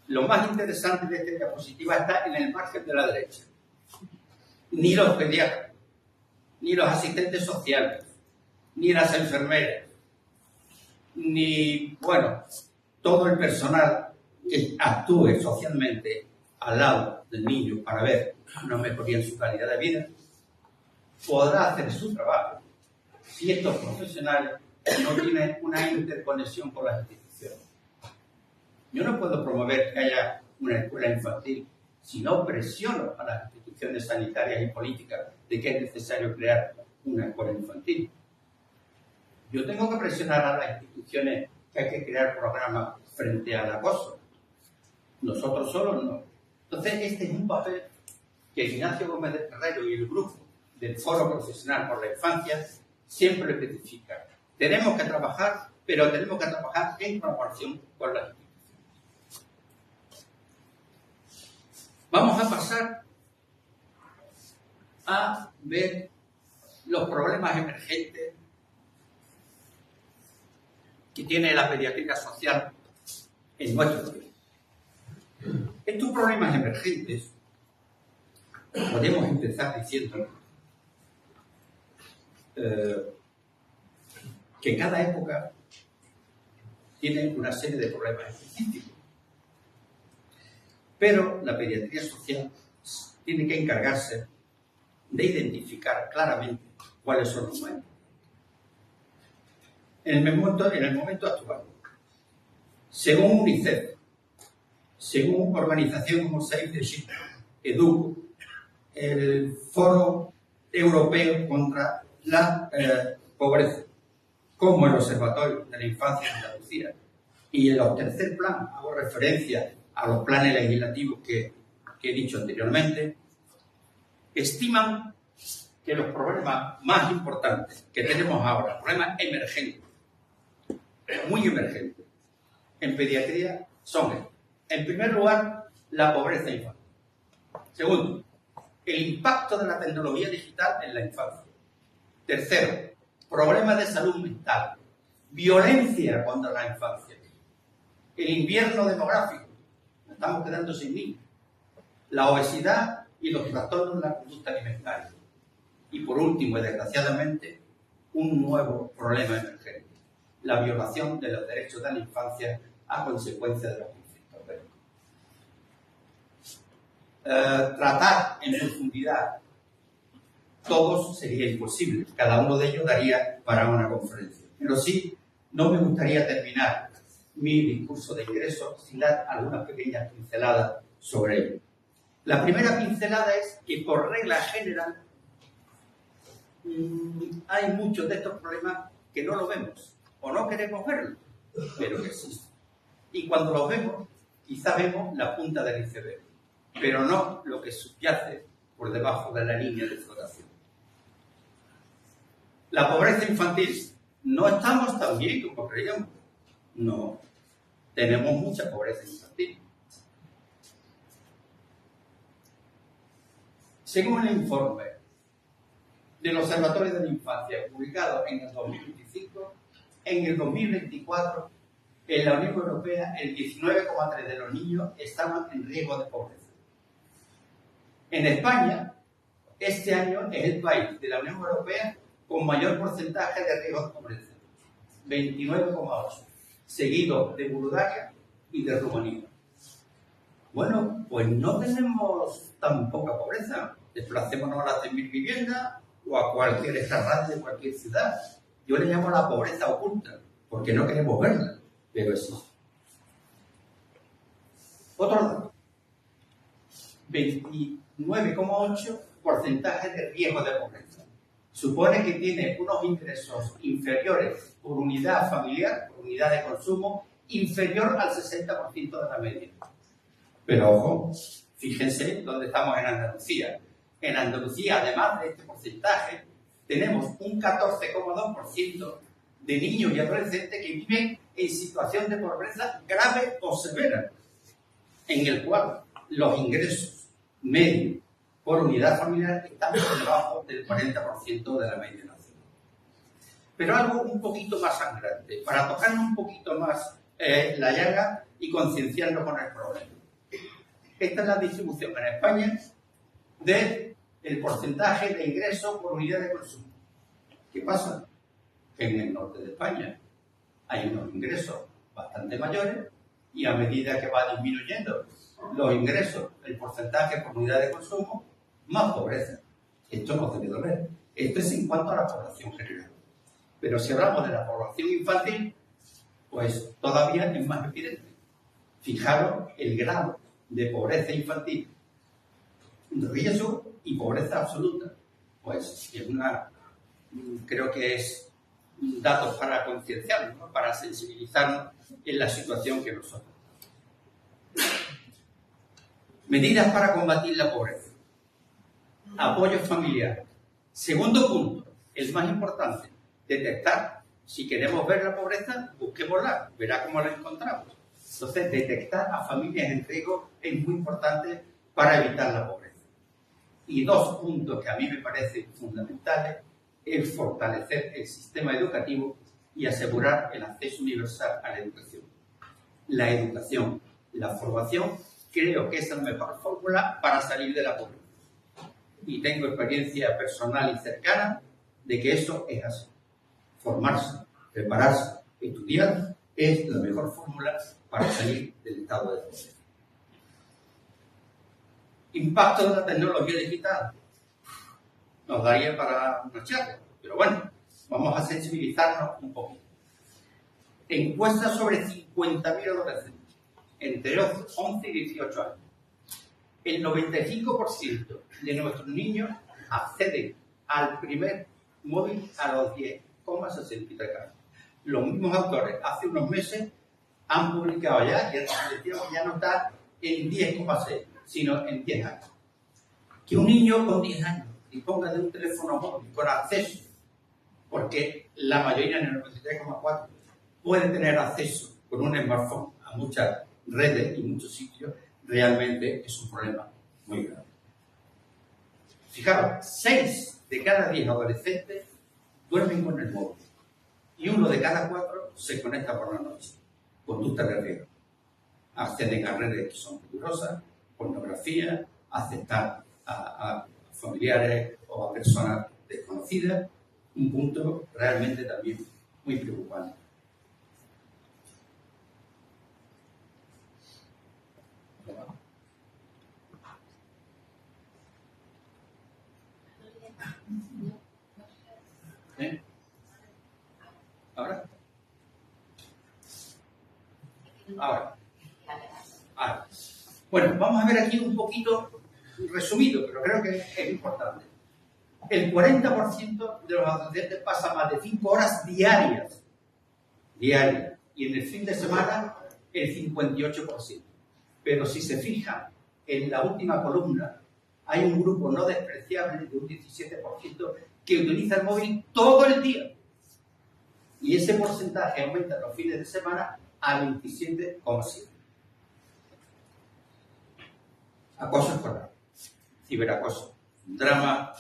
lo más interesante de esta diapositiva está en el margen de la derecha. Ni los pediatras, ni los asistentes sociales, ni las enfermeras, ni, todo el personal que actúe socialmente al lado del niño para ver una mejoría en su calidad de vida, podrá hacer su trabajo si estos profesionales no tienen una interconexión con las instituciones. Yo no puedo promover que haya una escuela infantil si no presiono a las instituciones sanitarias y políticas de que es necesario crear una escuela infantil. Yo tengo que presionar a las instituciones que hay que crear programas frente al acoso. Nosotros solos no. Entonces, este es un papel que Ignacio Gómez de Ferrero y el grupo del Foro Profesional por la Infancia siempre especifican. Tenemos que trabajar pero tenemos que trabajar en colaboración con las instituciones. Vamos a pasar a ver los problemas emergentes que tiene la pediatría social en nuestro país. Estos problemas emergentes podemos empezar diciendo que cada época tiene una serie de problemas específicos, pero la pediatría social tiene que encargarse de identificar claramente cuáles son los más importantes. En el momento actual, según UNICEF, según organizaciones como Save the Children, EDUC, el Foro Europeo contra la Pobreza, como el Observatorio de la Infancia en Andalucía, y en el tercer plan hago referencia a los planes legislativos que he dicho anteriormente, estiman que los problemas más importantes que tenemos ahora, problemas emergentes, muy emergentes, en pediatría son estos. En primer lugar, la pobreza infantil. Segundo, el impacto de la tecnología digital en la infancia. Tercero, problemas de salud mental, violencia contra la infancia, el invierno demográfico, estamos quedando sin niños, la obesidad y los trastornos de la conducta alimentaria. Y por último, y desgraciadamente, un nuevo problema emergente, la violación de los derechos de la infancia a consecuencia de los conflictos bélicos. Tratar en profundidad todos sería imposible, cada uno de ellos daría para una conferencia. Pero sí, no me gustaría terminar mi discurso de ingreso sin dar algunas pequeñas pinceladas sobre ello. La primera pincelada es que por regla general hay muchos de estos problemas que no lo vemos o no queremos verlos, pero que existen. Y cuando los vemos, quizá vemos la punta del iceberg, pero no lo que subyace por debajo de la línea de flotación. La pobreza infantil. No estamos tan bien como creíamos. No. Tenemos mucha pobreza infantil. Según el informe del Observatorio de la Infancia, publicado en el 2025, en el 2024, en la Unión Europea, el 19,3% de los niños estaban en riesgo de pobreza. En España, este año es el país de la Unión Europea con mayor porcentaje de riesgo de pobreza, 29,8%, seguido de Bulgaria y de Rumanía. Bueno, pues no tenemos tan poca pobreza. Desplacémonos a las 100.000 viviendas o a cualquier extrarradio de cualquier ciudad. Yo le llamo la pobreza oculta, porque no queremos verla, pero existe. Otro dato. 29,8% de riesgo de pobreza. Supone que tiene unos ingresos inferiores por unidad familiar, por unidad de consumo, inferior al 60% de la media. Pero ojo, fíjense dónde estamos en Andalucía. En Andalucía, además de este porcentaje, tenemos un 14,2% de niños y adolescentes que viven en situación de pobreza grave o severa, en el cual los ingresos medios por unidad familiar están por debajo del 40% de la media nacional. Pero algo un poquito más sangrante, para tocarnos un poquito más la llaga y concienciarnos con el problema. Esta es la distribución en España del porcentaje de ingresos por unidad de consumo. ¿Qué pasa? Que en el norte de España hay unos ingresos bastante mayores y a medida que va disminuyendo los ingresos, el porcentaje por unidad de consumo, más pobreza. Esto no debe doler. Esto es en cuanto a la población general. Pero si hablamos de la población infantil, pues todavía es más evidente. Fijaros el grado de pobreza infantil, riesgo y pobreza absoluta. Pues es creo que es datos para concienciarnos, ¿no? Para sensibilizarnos en la situación que nosotros tenemos. Medidas para combatir la pobreza. Apoyo familiar. Segundo punto, el más importante, detectar si queremos ver la pobreza, busquémosla, verá cómo la encontramos. Entonces, detectar a familias en riesgo es muy importante para evitar la pobreza. Y dos puntos que a mí me parecen fundamentales es fortalecer el sistema educativo y asegurar el acceso universal a la educación. La educación, la formación, creo que es la mejor fórmula para salir de la pobreza. Y tengo experiencia personal y cercana de que eso es así. Formarse, prepararse, estudiar es la mejor fórmula para salir del estado de pobreza. Impacto de la tecnología digital. Nos daría para una charla, pero bueno, vamos a sensibilizarnos un poquito. Encuestas sobre 50.000 adolescentes entre 11 y 18 años. El 95% de nuestros niños acceden al primer móvil a los 10,63 años. Los mismos autores hace unos meses han publicado ya, ya no está en 10,6, sino en 10 años. Que un niño con 10 años disponga de un teléfono móvil con acceso, porque la mayoría, en el 93,4%, puede tener acceso con un smartphone a muchas redes y muchos sitios, realmente es un problema muy grave. Fijaros, 6 de cada 10 adolescentes duermen con el móvil y 1 de cada 4 se conecta por la noche. Conducta de riesgo. Acceden a redes que son peligrosas, pornografía, aceptar a familiares o a personas desconocidas, un punto realmente también muy preocupante. ¿Eh? ¿Ahora? Ahora. Bueno, vamos a ver aquí un poquito resumido, pero creo que es importante. El 40% de los adolescentes pasa más de 5 horas diarias, y en el fin de semana el 58%. Pero si se fijan en la última columna, hay un grupo no despreciable de un 17% que utiliza el móvil todo el día. Y ese porcentaje aumenta los fines de semana a 27,7%. Acoso escolar, ciberacoso, un drama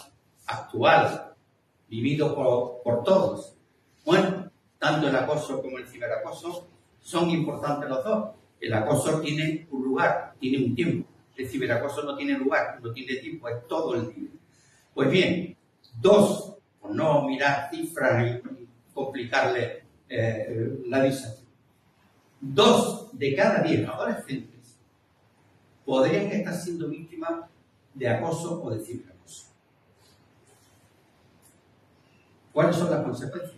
actual, vivido por todos. Bueno, tanto el acoso como el ciberacoso son importantes los dos. El acoso tiene un lugar, tiene un tiempo. El ciberacoso no tiene lugar, no tiene tiempo, es todo el día. Pues bien, 2, por no mirar cifras y complicarle la vista, 2 de cada 10 adolescentes podrían estar siendo víctimas de acoso o de ciberacoso. ¿Cuáles son las consecuencias?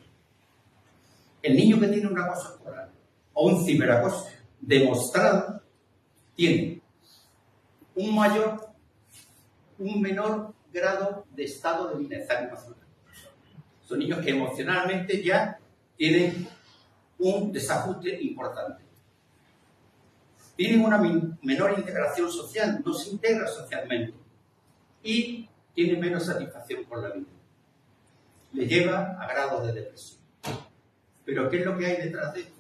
El niño que tiene un acoso escolar o un ciberacoso demostrado tiene un menor grado de estado de bienestar emocional. Son niños que emocionalmente ya tienen un desajuste importante. Tienen una menor integración social, no se integra socialmente y tienen menos satisfacción por la vida. Le lleva a grados de depresión. Pero ¿qué es lo que hay detrás de esto?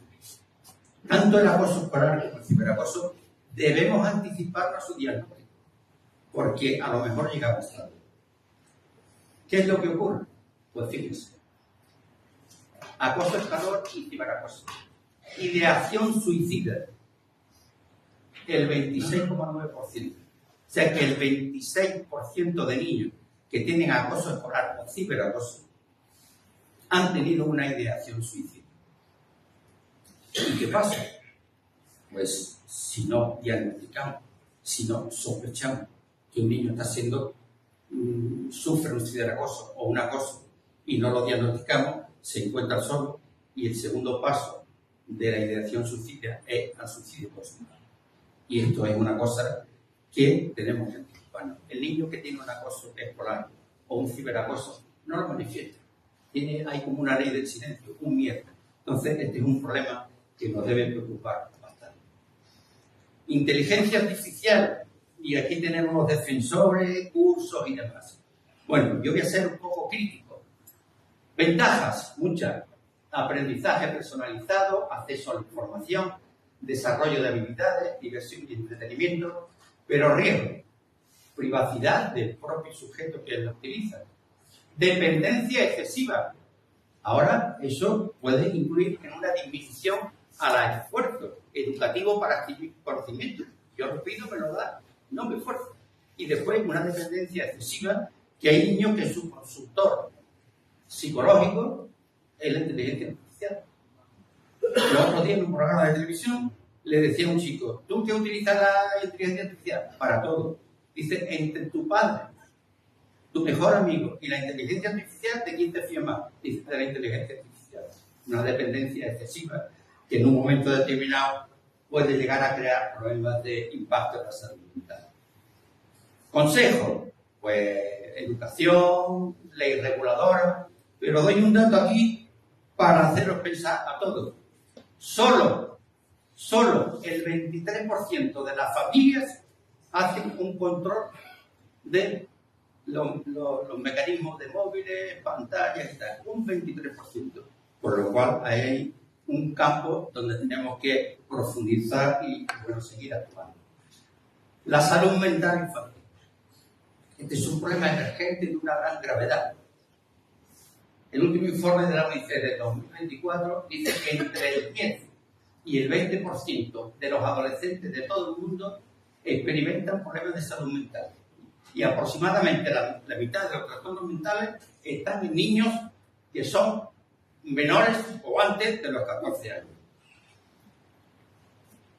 Tanto el acoso escolar como el ciberacoso debemos anticiparnos a su diagnóstico, porque a lo mejor llegamos tarde. ¿Qué es lo que ocurre? Pues fíjense. Acoso escolar y ciberacoso. Ideación suicida. El 26,9%. O sea que el 26% de niños que tienen acoso escolar o ciberacoso han tenido una ideación suicida. ¿Y qué pasa? Pues si no diagnosticamos, si no sospechamos que un niño está sufre un ciberacoso o un acoso y no lo diagnosticamos, se encuentra solo y el segundo paso de la ideación suicida es al suicidio consumado. Y esto es una cosa que tenemos que anticiparnos. El niño que tiene un acoso escolar o un ciberacoso no lo manifiesta. Hay como una ley del silencio, un miedo. Entonces, este es un problema que nos debe preocupar bastante. Inteligencia artificial. Y aquí tenemos los defensores, cursos y demás. Bueno, yo voy a ser un poco crítico. Ventajas, muchas. aprendizaje personalizado, acceso a la información, desarrollo de habilidades, diversión y entretenimiento, pero riesgo, privacidad del propio sujeto que lo utiliza, dependencia excesiva. Ahora, eso puede incluir en una disminución al esfuerzo educativo para adquirir conocimiento. Yo lo pido, me lo da, no me esfuerzo. Y después una dependencia excesiva, que hay niños que su consultor psicológico es la inteligencia artificial. El otro día en un programa de televisión le decía a un chico, ¿tú qué utilizas la inteligencia artificial? Para todo. Dice, entre tu padre, tu mejor amigo y la inteligencia artificial, ¿de quién te fías más? Dice, de la inteligencia artificial. Una dependencia excesiva que en un momento determinado puede llegar a crear problemas de impacto en la salud mental. Consejo, pues educación, ley reguladora, pero doy un dato aquí para haceros pensar a todos. Solo el 23% de las familias hacen un control de los mecanismos de móviles, pantallas y tal. Un 23%. Por lo cual hay un campo donde tenemos que profundizar y seguir actuando. La salud mental infantil. Este es un problema emergente de una gran gravedad. El último informe de la UNICEF de 2024 dice que entre el 10 y el 20% de los adolescentes de todo el mundo experimentan problemas de salud mental. Y aproximadamente la mitad de los trastornos mentales están en niños que son menores o antes de los 14 años.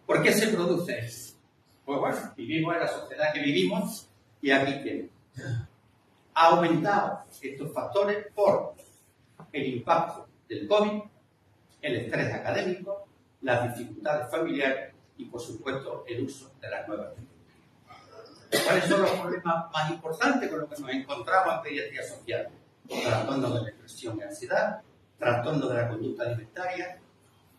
¿Por qué se produce eso? Pues bueno, vivimos en la sociedad que vivimos y aquí tienen. Ha aumentado estos factores por el impacto del COVID, el estrés académico, las dificultades familiares y, por supuesto, el uso de las nuevas tecnologías. ¿Cuáles son los problemas más importantes con los que nos encontramos en pediatría social? Trastornos de la depresión y ansiedad, trastornos de la conducta alimentaria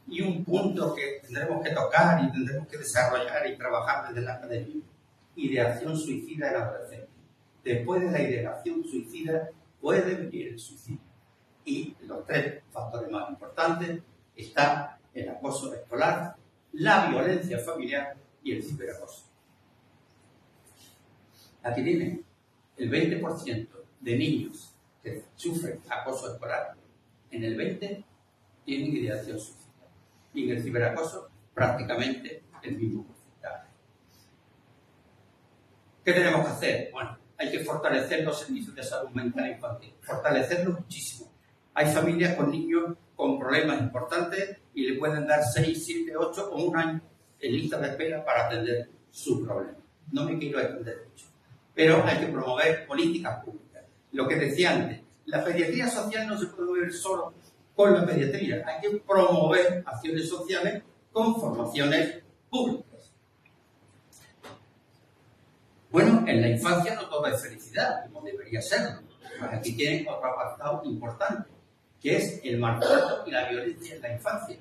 y un punto que tendremos que tocar y tendremos que desarrollar y trabajar desde la academia: ideación suicida en adolescentes. Después de la ideación suicida puede venir el suicidio. Y los tres factores más importantes están el acoso escolar, la violencia familiar y el ciberacoso. Aquí tienen el 20% de niños que sufren acoso escolar, en el 20 tienen ideación suicida. Y en el ciberacoso prácticamente el mismo porcentaje. ¿Qué tenemos que hacer? Bueno, hay que fortalecer los servicios de salud mental infantil, fortalecerlos muchísimo. Hay familias con niños con problemas importantes y le pueden dar 6, 7, 8 o un año en lista de espera para atender sus problemas. No me quiero extender mucho, pero hay que promover políticas públicas. Lo que decía antes, la pediatría social no se puede ver solo con la pediatría, hay que promover acciones sociales con formaciones públicas. Bueno, en la infancia no todo es felicidad, como debería serlo. Aquí tienen otro apartado importante, que es el maltrato y la violencia en la infancia.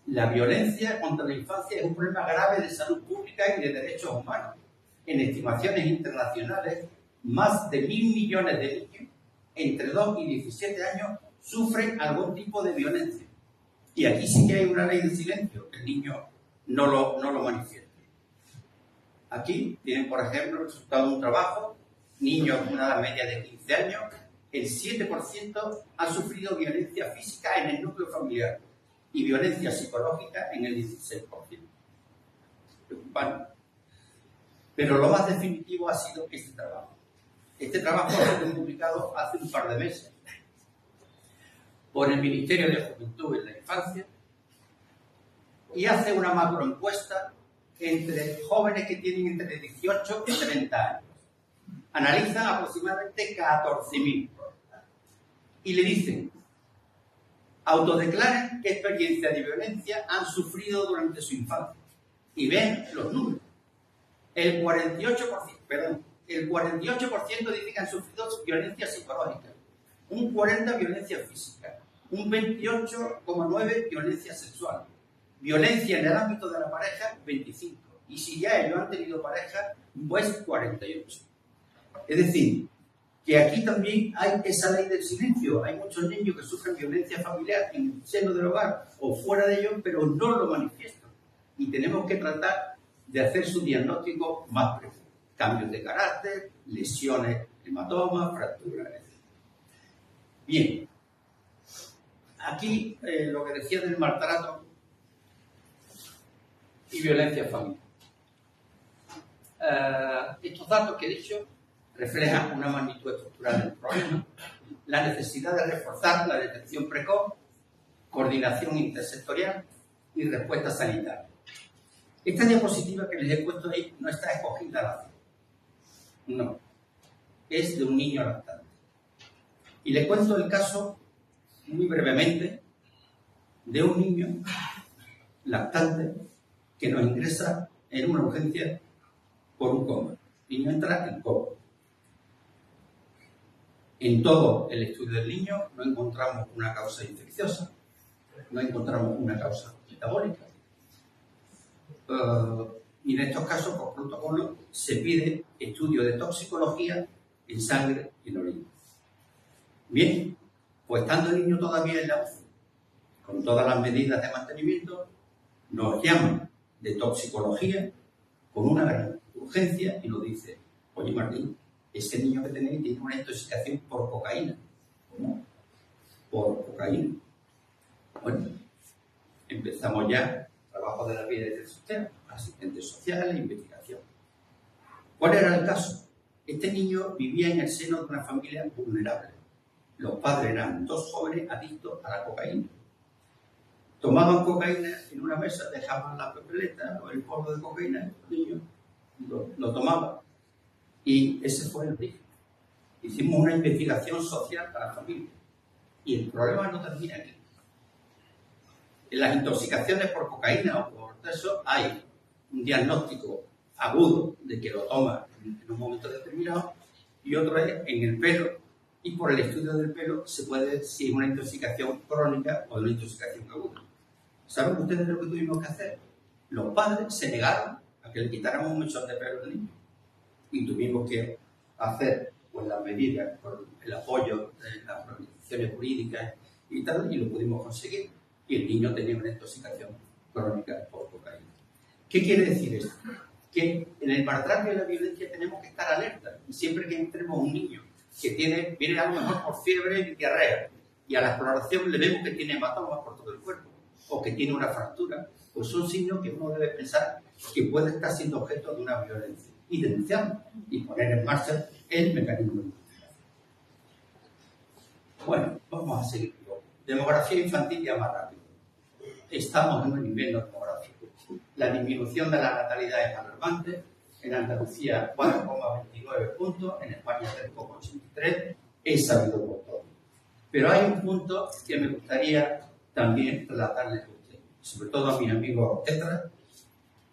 La violencia contra la infancia es un problema grave de salud pública y de derechos humanos. En estimaciones internacionales, más de 1.000 millones de niños entre 2 y 17 años sufren algún tipo de violencia. Y aquí sí que hay una ley de silencio, que el niño no lo manifieste. Aquí tienen, por ejemplo, el resultado de un trabajo: niños con una edad media de 15 años, el 7% ha sufrido violencia física en el núcleo familiar y violencia psicológica en el 16%. Preocupante. Pero lo más definitivo ha sido este trabajo. Este trabajo ha sido publicado hace un par de meses por el Ministerio de Juventud y la Infancia y hace una macroencuesta entre jóvenes que tienen entre 18 y 30 años. Analizan aproximadamente 14.000 y le dicen: autodeclaren qué experiencia de violencia han sufrido durante su infancia. Y ven los números. El 48% dice que han sufrido violencia psicológica, un 40% violencia física, un 28,9% violencia sexual, violencia en el ámbito de la pareja 25%, y si ya ellos han tenido pareja, pues 48%. Es decir, que aquí también hay esa ley del silencio. Hay muchos niños que sufren violencia familiar en el seno del hogar o fuera de ellos, pero no lo manifiestan. Y tenemos que tratar de hacer su diagnóstico más preciso. Cambios de carácter, lesiones, hematomas, fracturas, etc. Bien. Aquí lo que decía del maltrato y violencia familiar. Estos datos que he dicho reflejan una magnitud estructural del problema, la necesidad de reforzar la detección precoz, coordinación intersectorial y respuesta sanitaria. Esta diapositiva que les he puesto ahí no está escogida al azar. No. Es de un niño lactante. Y les cuento el caso, muy brevemente, de un niño lactante que nos ingresa en una urgencia por un coma. El niño entra en coma. En todo el estudio del niño no encontramos una causa infecciosa, no encontramos una causa metabólica. Y en estos casos, por protocolo, se pide estudio de toxicología en sangre y en orina. Bien, pues estando el niño todavía en la UCI, con todas las medidas de mantenimiento, nos llaman de toxicología con una gran urgencia y nos dice: oye Martín, ese niño que tenéis tiene una intoxicación por cocaína. ¿Cómo? Por cocaína. Bueno, empezamos ya trabajo de la vida del sistema, asistentes sociales, investigación. ¿Cuál era el caso? Este niño vivía en el seno de una familia vulnerable. Los padres eran dos jóvenes adictos a la cocaína. Tomaban cocaína en una mesa, dejaban la papeleta o el polvo de cocaína, el niño lo tomaba. Y ese fue el origen. Hicimos una investigación social para la familia. Y el problema no termina aquí. En las intoxicaciones por cocaína o por eso hay un diagnóstico agudo de que lo toma en un momento determinado y otro es en el pelo, y por el estudio del pelo se puede ver si es una intoxicación crónica o una intoxicación aguda. ¿Saben ustedes lo que tuvimos que hacer? Los padres se negaron a que le quitáramos un mechón de pelo al niño y tuvimos que hacer pues, las medidas con el apoyo de las organizaciones jurídicas y tal, y lo pudimos conseguir. Y el niño tenía una intoxicación crónica por cocaína. ¿Qué quiere decir esto? Que en el maltrato y la violencia tenemos que estar alerta. Y siempre que entremos un niño que viene a lo mejor por fiebre y diarrea, y a la exploración le vemos que tiene hematomas por todo el cuerpo, o que tiene una fractura, pues son signos que uno debe pensar que puede estar siendo objeto de una violencia. Y denunciarlo y poner en marcha el mecanismo de investigación. Bueno, vamos a seguir. Demografía infantil ya más rápido. Estamos en un invierno demográfico. La disminución de la natalidad es alarmante. En Andalucía 4,29 puntos, en España 3,83. Es sabido por todos. Pero hay un punto que me gustaría también relatarles a ustedes, sobre todo a mis amigos obstetras,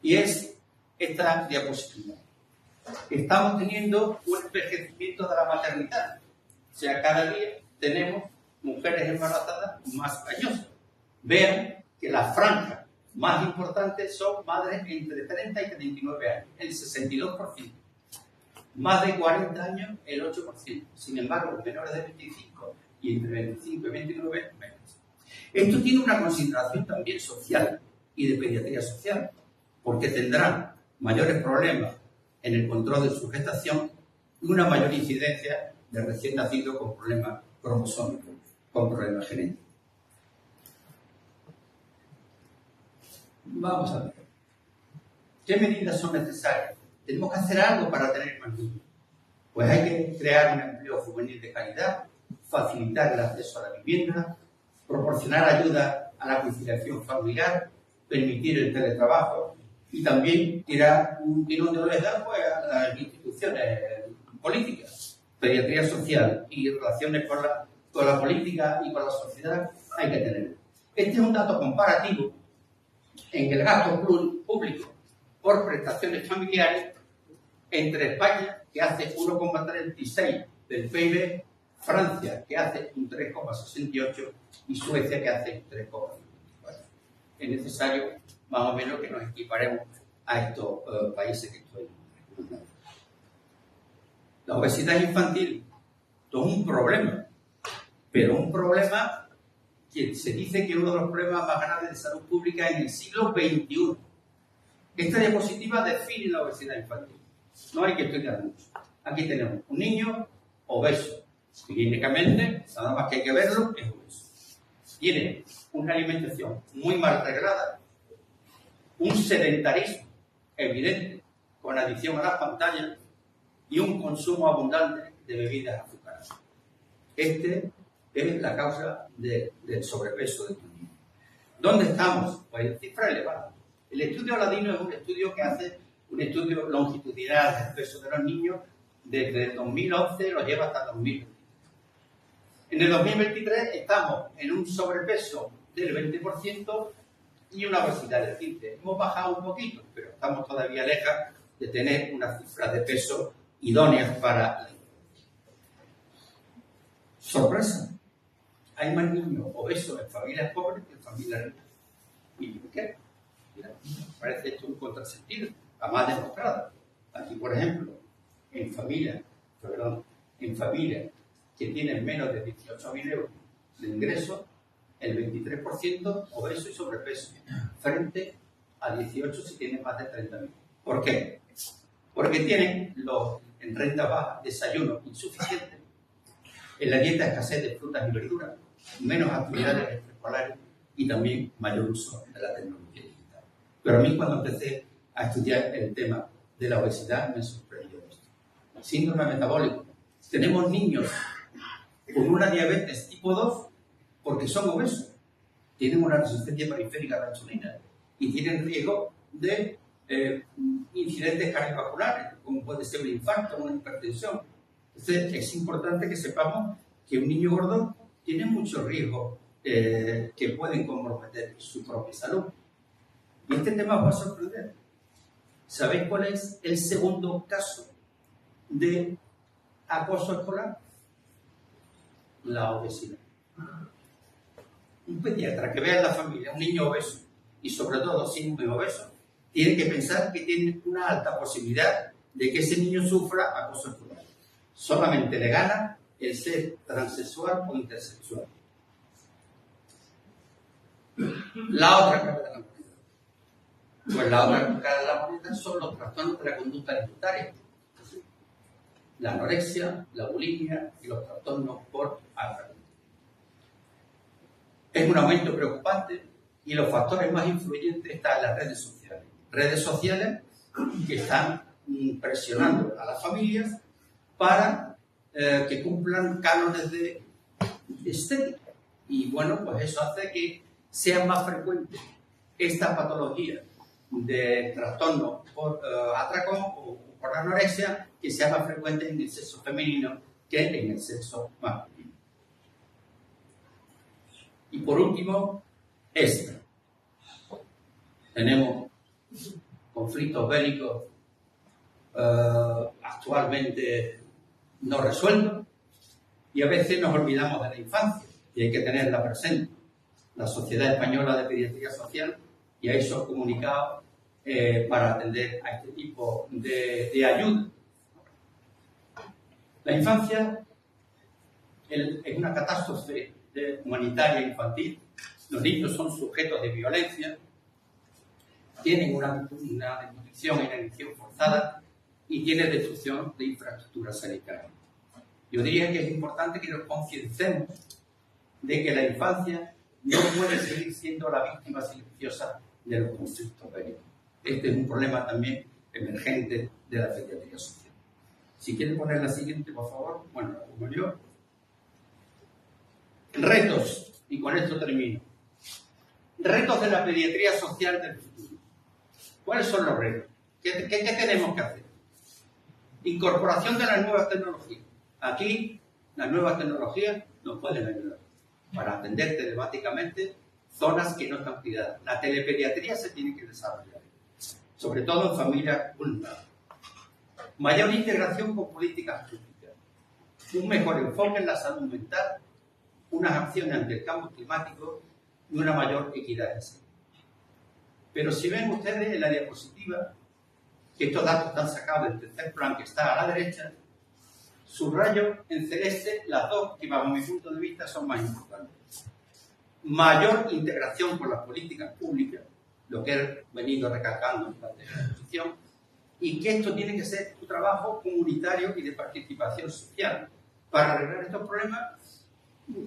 y es esta diapositiva. Estamos teniendo un envejecimiento de la maternidad. O sea, cada día tenemos mujeres embarazadas más añosas. Vean que las franjas más importantes son madres entre 30 y 39 años, el 62%. Más de 40 años, el 8%. Sin embargo, los menores de 25 y entre 25 y 29, menos. Esto tiene una consideración también social y de pediatría social, porque tendrán mayores problemas en el control de su gestación y una mayor incidencia de recién nacidos con problemas cromosómicos, con problemas genéticos. Vamos a ver. ¿Qué medidas son necesarias? Tenemos que hacer algo para tener más niños. Pues hay que crear un empleo juvenil de calidad, facilitar el acceso a la vivienda, proporcionar ayuda a la conciliación familiar, permitir el teletrabajo y también tirar un tirón de orejas pues, a las instituciones políticas, pediatría social y relaciones con la política y con la sociedad hay que tener. Este es un dato comparativo en el gasto público por prestaciones familiares entre España, que hace 1,36 del PIB, Francia, que hace un 3,68 y Suecia, que hace un 3,54. Es necesario, más o menos, que nos equiparemos a estos países que estoy nombrando. La obesidad infantil Esto es un problema, pero un problema que se dice que es uno de los problemas más grandes de salud pública en el siglo XXI. Esta diapositiva define la obesidad infantil. No hay que estudiar mucho. Aquí tenemos un niño obeso. Clínicamente, nada más que hay que verlo, es obeso. Tiene una alimentación muy mal reglada, un sedentarismo evidente con adicción a las pantallas y un consumo abundante de bebidas azucaradas. Este es la causa del sobrepeso de estos niños. ¿Dónde estamos? Pues en cifras elevadas. El estudio Aladino es un estudio que hace un estudio longitudinal del peso de los niños desde el 2011, lo lleva hasta el 2023. En el 2023 estamos en un sobrepeso del 20% y una obesidad del 15%. Hemos bajado un poquito, pero estamos todavía lejos de tener unas cifras de peso idóneas para la infancia. Sorpresa, hay más niños obesos en familias pobres que en familias ricas. ¿Y por qué? Mira, parece esto un contrasentido, a más demostrado. Aquí, por ejemplo, en familias que tienen menos de 18.000 euros de ingresos, el 23% obeso y sobrepeso, frente a 18 si tienen más de 30.000. ¿Por qué? Porque tienen en renta baja desayuno insuficiente, en la dieta escasez de frutas y verduras, menos actividades extraescolares y también mayor uso de la tecnología digital. Pero a mí cuando empecé a estudiar el tema de la obesidad me sorprendió esto. Síndrome metabólico. Tenemos niños con una diabetes tipo 2 porque son obesos, tienen una resistencia periférica a la insulina y tienen riesgo de incidentes cardiovasculares, como puede ser un infarto o una hipertensión. Entonces, es importante que sepamos que un niño gordo tiene muchos riesgos que pueden comprometer su propia salud. Y este tema os va a sorprender. ¿Sabéis cuál es el segundo caso de acoso escolar? La obesidad. Un pediatra que vea en la familia un niño obeso y sobre todo si es muy obeso, tiene que pensar que tiene una alta posibilidad de que ese niño sufra acoso escolar. Solamente le gana el ser transexual o intersexual. La otra cara de la moneda. Pues la otra cara de la moneda son los trastornos de la conducta alimentaria. La anorexia, la bulimia y los trastornos por atracón. Es un aumento preocupante y los factores más influyentes están en las redes sociales. Redes sociales que están presionando a las familias para que cumplan cánones de estética. Y bueno, pues eso hace que sea más frecuente esta patología de trastorno por atracón o por anorexia, que sea más frecuente en el sexo femenino que en el sexo masculino. Y por último, tenemos conflictos bélicos actualmente no resueltos y a veces nos olvidamos de la infancia y hay que tenerla presente. La Sociedad Española de Pediatría Social y a esos comunicados para atender a este tipo de ayuda. La infancia es una catástrofe humanitaria infantil. Los niños son sujetos de violencia, tienen una desnutrición y inanición forzada y tienen destrucción de infraestructuras sanitarias. Yo diría que es importante que nos concienciemos de que la infancia no puede seguir siendo la víctima silenciosa de los conflictos bélicos. Este es un problema también emergente de la pediatría social. Si quieren poner la siguiente, por favor. Bueno, la pongo yo. Retos, y con esto termino. Retos de la pediatría social del futuro. ¿Cuáles son los retos? ¿Qué tenemos que hacer? Incorporación de las nuevas tecnologías. Aquí, las nuevas tecnologías nos pueden ayudar para atender telemáticamente zonas que no están cuidadas. La telepediatría se tiene que desarrollar, sobre todo en familias vulnerables. Mayor integración con políticas públicas. Un mejor enfoque en la salud mental, unas acciones ante el cambio climático y una mayor equidad en salud. Pero si ven ustedes en la diapositiva, que estos datos están sacados del tercer plan que está a la derecha, Subrayo en celeste las dos que, bajo mi punto de vista, son más importantes. Mayor integración con las políticas públicas, lo que he venido recalcando durante la exposición, y que esto tiene que ser un trabajo comunitario y de participación social. Para arreglar estos problemas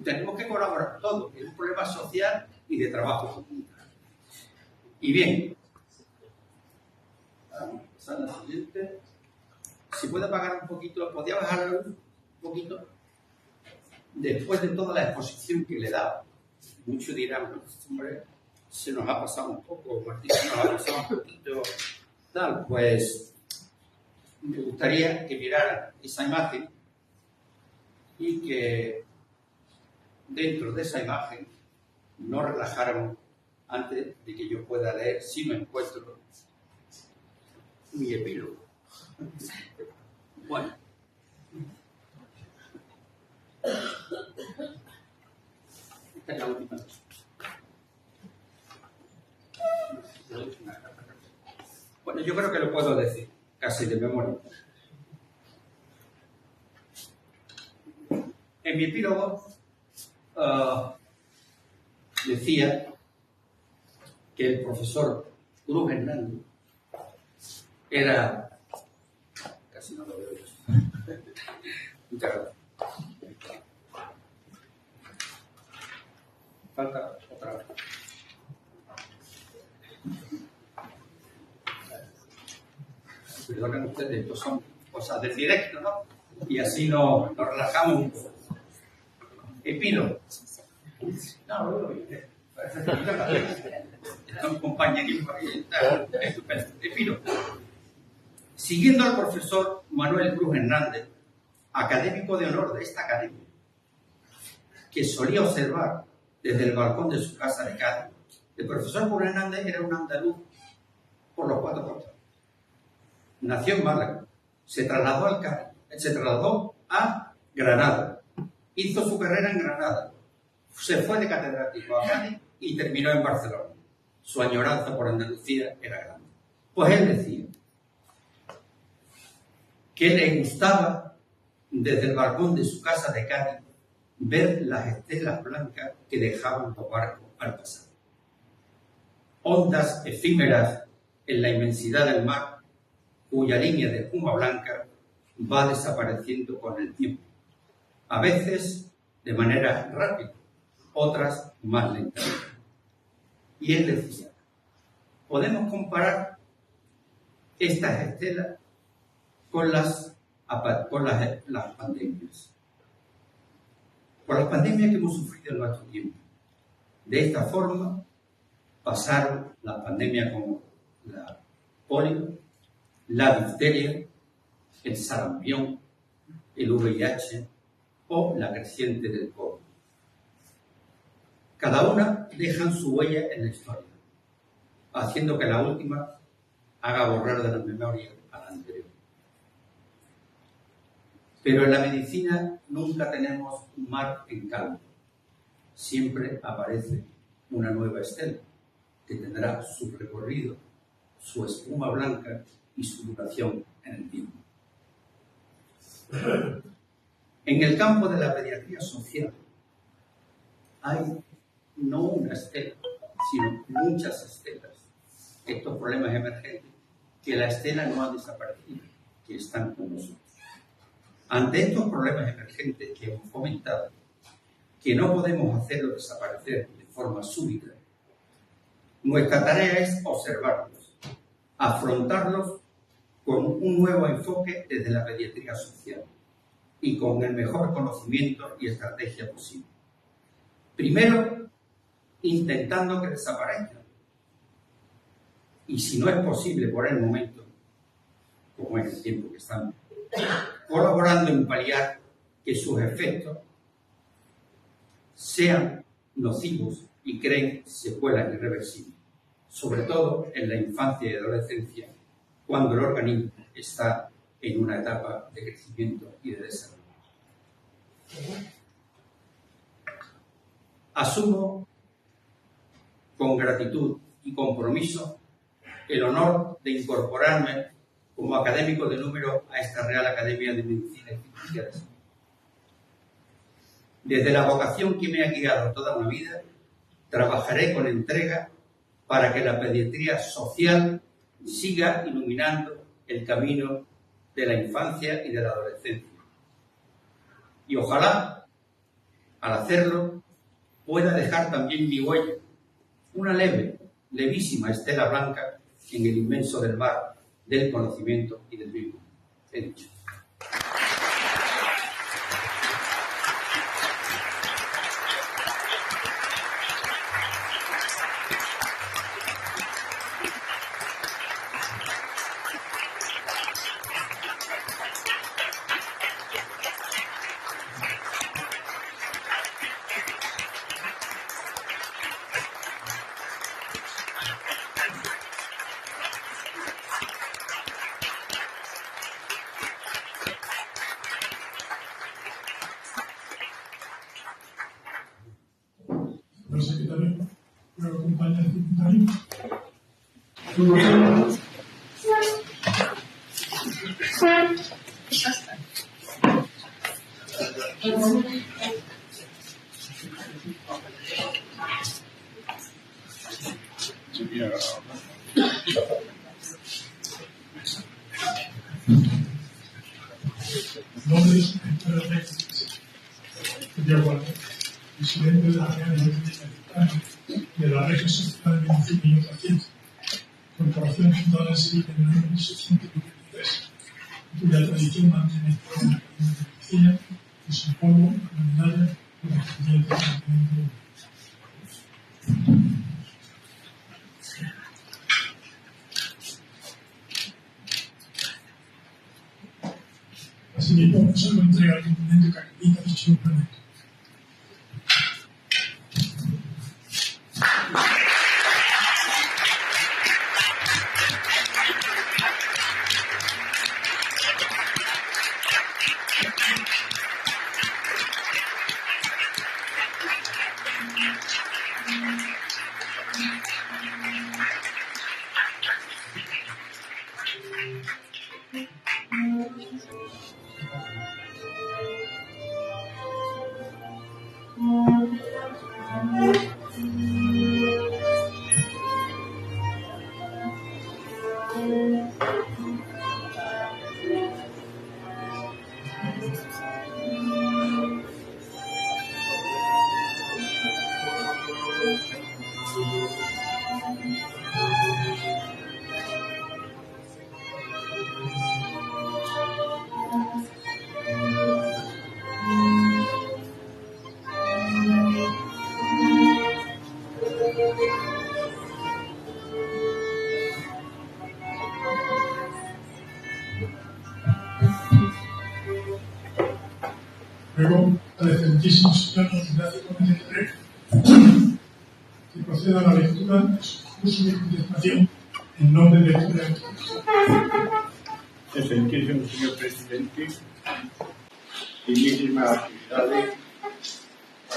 tenemos que colaborar todos, es un problema social y de trabajo comunitario. Y bien, vamos a pasar a la siguiente. Si puede apagar un poquito, podría bajar la luz un poquito. Después de toda la exposición que le he dado, muchos dirán, hombre, se nos ha pasado un poco, Martín, se nos ha pasado un poquito, tal. Pues me gustaría que miraran esa imagen y que dentro de esa imagen nos relajáramos antes de que yo pueda leer, si me encuentro, mi epílogo. Bueno. Esta es la última. Bueno, yo creo que lo puedo decir, casi de memoria. En mi epílogo decía que el profesor Cruz Hernández era... Casi no lo veo yo. Muchas gracias. Falta otra vez. Perdonen ustedes, esto son cosas del directo, ¿no? Y así nos relajamos un poco. Epílogo. No, lo veo. Está un compañerito ahí, está estupendo. Epílogo. Siguiendo al profesor Manuel Cruz Hernández, académico de honor de esta academia, que solía observar desde el balcón de su casa de Cádiz, el profesor Cruz Hernández era un andaluz por los cuatro costados. Nació en Málaga, se trasladó a Granada, hizo su carrera en Granada, se fue de catedrático a Cádiz y terminó en Barcelona. Su añoranza por Andalucía era grande. Pues él decía que le gustaba, desde el balcón de su casa de Cádiz, ver las estelas blancas que dejaban los barcos al pasar. Ondas efímeras en la inmensidad del mar, cuya línea de espuma blanca va desapareciendo con el tiempo, a veces de manera rápida, otras más lentamente. Y él decía, podemos comparar estas estelas con las pandemias. Por las pandemias que hemos sufrido en nuestro tiempo. De esta forma pasaron las pandemias como la polio, la difteria, el sarampión, el VIH o la creciente del COVID. Cada una deja su huella en la historia, haciendo que la última haga borrar de la memoria a la anterior. Pero en la medicina nunca tenemos un mar en calma. Siempre aparece una nueva estela que tendrá su recorrido, su espuma blanca y su duración en el tiempo. En el campo de la pediatría social hay no una estela, sino muchas estelas. Estos problemas emergentes, que la estela no ha desaparecido, que están con nosotros. Ante estos problemas emergentes que hemos comentado, que no podemos hacerlos desaparecer de forma súbita, nuestra tarea es observarlos, afrontarlos con un nuevo enfoque desde la pediatría social y con el mejor conocimiento y estrategia posible. Primero, intentando que desaparezcan. Y si no es posible por el momento, como es el tiempo que estamos, colaborando en paliar que sus efectos sean nocivos y creen secuelas irreversibles, sobre todo en la infancia y adolescencia, cuando el organismo está en una etapa de crecimiento y de desarrollo. Asumo con gratitud y compromiso el honor de incorporarme como académico de número a esta Real Academia de Medicina y Cirugía de Sevilla. Desde la vocación que me ha guiado toda una vida, trabajaré con entrega para que la pediatría social siga iluminando el camino de la infancia y de la adolescencia. Y ojalá, al hacerlo, pueda dejar también mi huella, una levísima estela blanca en el inmenso del mar del conocimiento y del vínculo. He dicho. El secretario, me acompaña el secretario. Nombre es de acuerdo. Presidente de la Real de la Red Social de Medicina y Pacientes, corporación fundada en Sevilla en 1923, cuya tradición mantiene toda la medicina y su polvo caminaria por la estudiantes del mundo. Asimismo, se lo entrega el documento que acredita dicho documento. Luego, al excelentísimo señor Ignacio Gómez de Pérez, que proceda a la lectura de su curso de contestación en nombre de la Excelentísimo señor presidente, dignísimas actividades,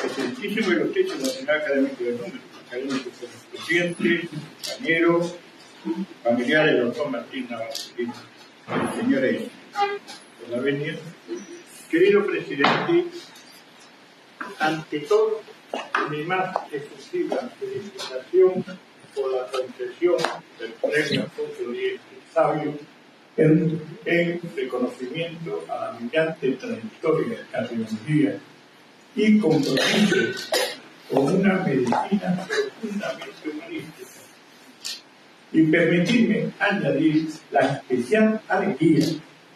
excelentísimo y los hechos nacional académico de número, académicos estudiantes, compañeros, familiares del doctor Martín Navarro, señores de la venia. Querido presidente, ante todo, mi más efusiva felicitación por la concesión del premio Alfonso X Sabio en reconocimiento a la brillante trayectoria de cardiología y compromiso con una medicina profundamente humanística. Y permitirme añadir la especial alegría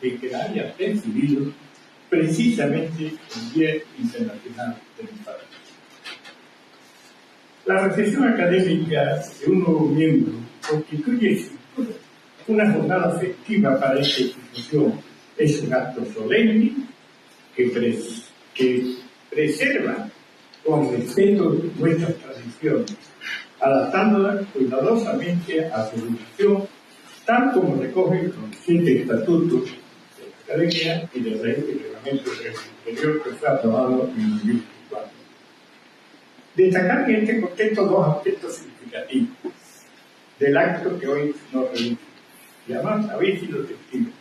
de que la haya recibido precisamente el Día Internacional del Infarto. La recepción académica de un nuevo miembro constituye una jornada festiva para esta institución. Es un acto solemne que preserva con respeto nuestras tradiciones, adaptándolas cuidadosamente a su educación, tal como recoge el consciente estatuto de la Academia y del reglamento del Superior que fue aprobado en 2004. Destacar en este contexto dos aspectos significativos del acto que hoy nos reúne. y además habéis sido testigos.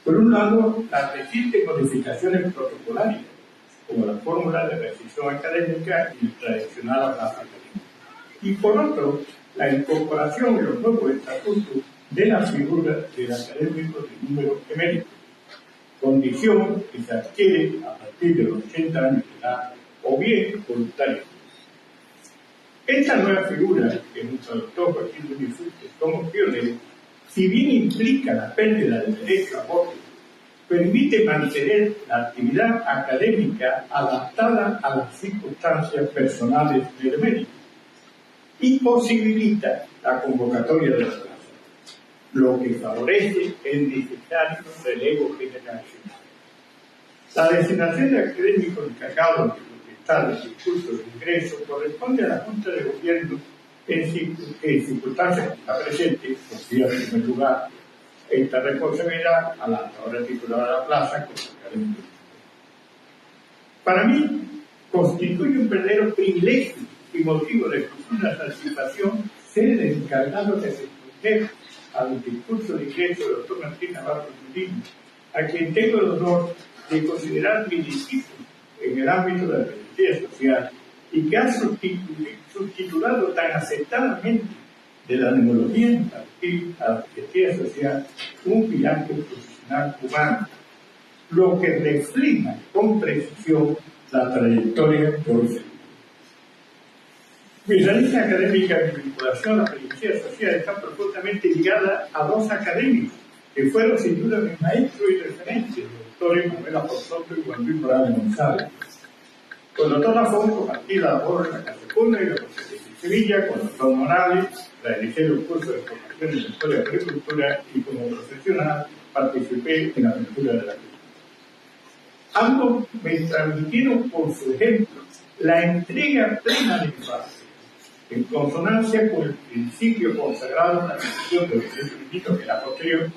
Por un lado, las recientes modificaciones protocolarias, como la fórmula de rescisión académica y el tradicional abrazo académico. Y por otro, la incorporación en los nuevos estatutos de la figura del académico de número emérito, condición que se adquiere a partir de los 80 años de edad o bien voluntariamente. Esta nueva figura, que nuestro doctor Joaquín Núñez Fuentes como pionero, si bien implica la pérdida del derecho a voto, permite mantener la actividad académica adaptada a las circunstancias personales del emérito y posibilita la convocatoria de las plazas, lo que favorece el necesario relevo generacional. La designación de académicos encargados de contestar el discurso de ingreso corresponde a la Junta de Gobierno en circunstancias que está presente, confía en primer lugar esta responsabilidad a la ahora titulada de la plaza como académico. Para mí, constituye un verdadero privilegio y motivo de profunda satisfacción ser el encargado de responder al discurso de ingreso del doctor Martín Navarro Tudín, a quien tengo el honor de considerar mi discípulo en el ámbito de la pedagogía social y que ha subtitulado tan acertadamente de la neurología infantil a la pedagogía social un pilar profesional humano, lo que refleja con precisión la trayectoria por el. Mi raíz académica y mi vinculación a la pedagogía social está profundamente ligada a dos académicos que fueron sin duda mi maestro y referente, el doctor Manuel Apostolto y Juan Luis Morales González. Con el doctor Lafón compartí la labor en la Casa Cuna y la Universidad de Sevilla, con el doctor Morales realicé los cursos de formación en la Escuela de Agricultura y como profesional participé en la apertura de la agricultura. Ambos me transmitieron por su ejemplo la entrega plena del padre, en consonancia con el principio consagrado en la Constitución de los Derechos Humanos, que era posterior,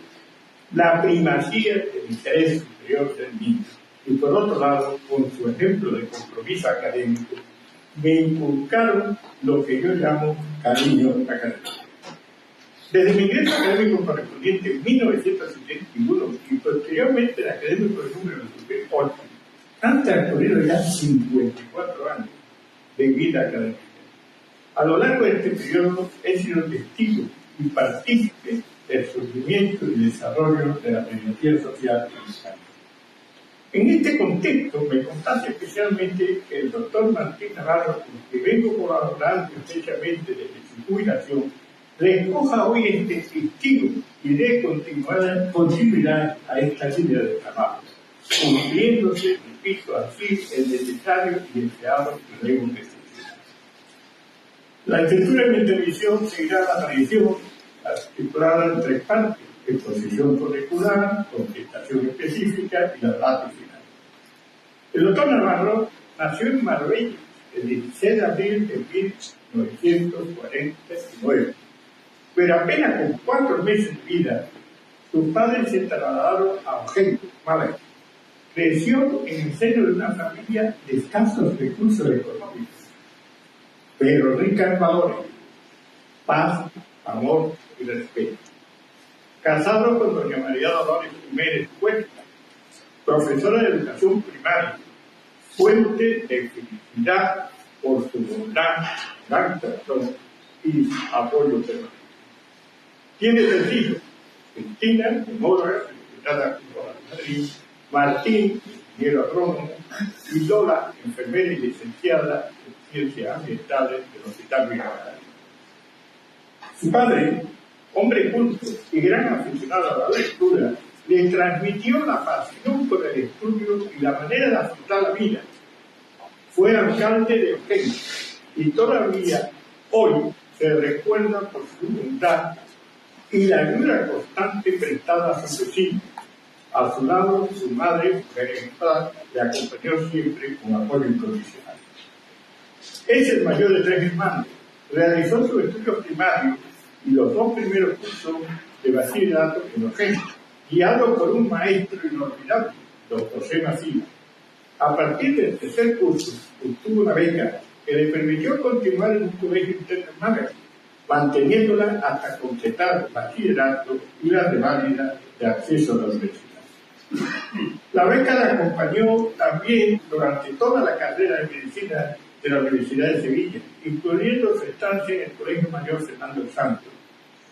la primacía del interés superior del niño. Y por otro lado, con su ejemplo de compromiso académico, me inculcaron lo que yo llamo cariño académico. Desde mi ingreso académico correspondiente en 1971 y posteriormente el académico de número 2008, han transcurrido ya 54 años de vida académica. A lo largo de este periodo he sido testigo y partícipe del surgimiento y desarrollo de la pedagogía social en España. En este contexto me complace especialmente que el doctor Martín Navarro, con el que vengo colaborando estrechamente desde su jubilación, recoja hoy este testigo y dé continuidad a esta línea de trabajo, cumpliéndose, repito, así el necesario y deseado relevo que se tiene. La escritura de mi intervención seguirá la tradición articulada en tres partes: exposición curricular, contestación específica y la data final. El doctor Navarro nació en Marbella el 16 de abril de 1949, pero apenas con 4 meses de vida, sus padres se trasladaron a Urgel, Málaga. Creció en el seno de una familia de escasos recursos económicos, pero rica en valores: paz, amor y respeto. Casado con doña María Dolores Jiménez Cuesta, profesora de educación primaria, fuente de felicidad por su bondad, gran persona y apoyo permanente. Tiene 3 hijos: Cristina, demóloga, secretaria de Madrid; Martín, ingeniero agrónomo; y Lola, enfermera y licenciada en ciencias ambientales del Hospital Vigorra. Su padre, hombre culto y gran aficionado a la lectura, le transmitió la pasión por el estudio y la manera de afrontar la vida. Fue alcalde de Urgel y todavía hoy se recuerda por su humildad y la ayuda constante prestada a su vecino. A su lado, su madre, mujer ejemplar, le acompañó siempre con apoyo incondicional. Es el mayor de 3 hermanos. Realizó sus estudios primarios y los 2 primeros cursos de bachillerato en Urgel, guiado por un maestro inolvidable, don José Macías. A partir del 3er curso, obtuvo una beca que le permitió continuar en un colegio interno en Málaga, manteniéndola hasta completar el bachillerato y la reválida de acceso a la universidad. La beca la acompañó también durante toda la carrera de medicina de la Universidad de Sevilla, incluyendo su estancia en el Colegio Mayor Fernando Santos.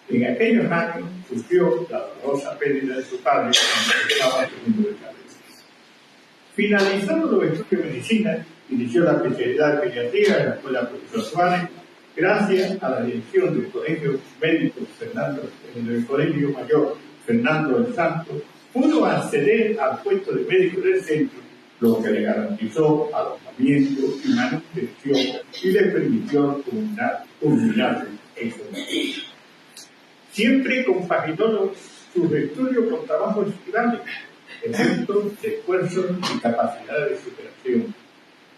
En aquellos años sufrió la dolorosa pérdida de su padre cuando estaba en segundo de carrera. Finalizando los estudios de medicina, inició la especialidad de pediatría en la Escuela Profesor Suárez, gracias a la dirección del Colegio del Colegio Mayor Fernando del Santo, pudo acceder al puesto de médico del centro, lo que le garantizó alojamiento y manutención y le permitió culminar en su. Siempre compaginó sus estudios con trabajos estivales, ejemplos de esfuerzo y capacidad de superación.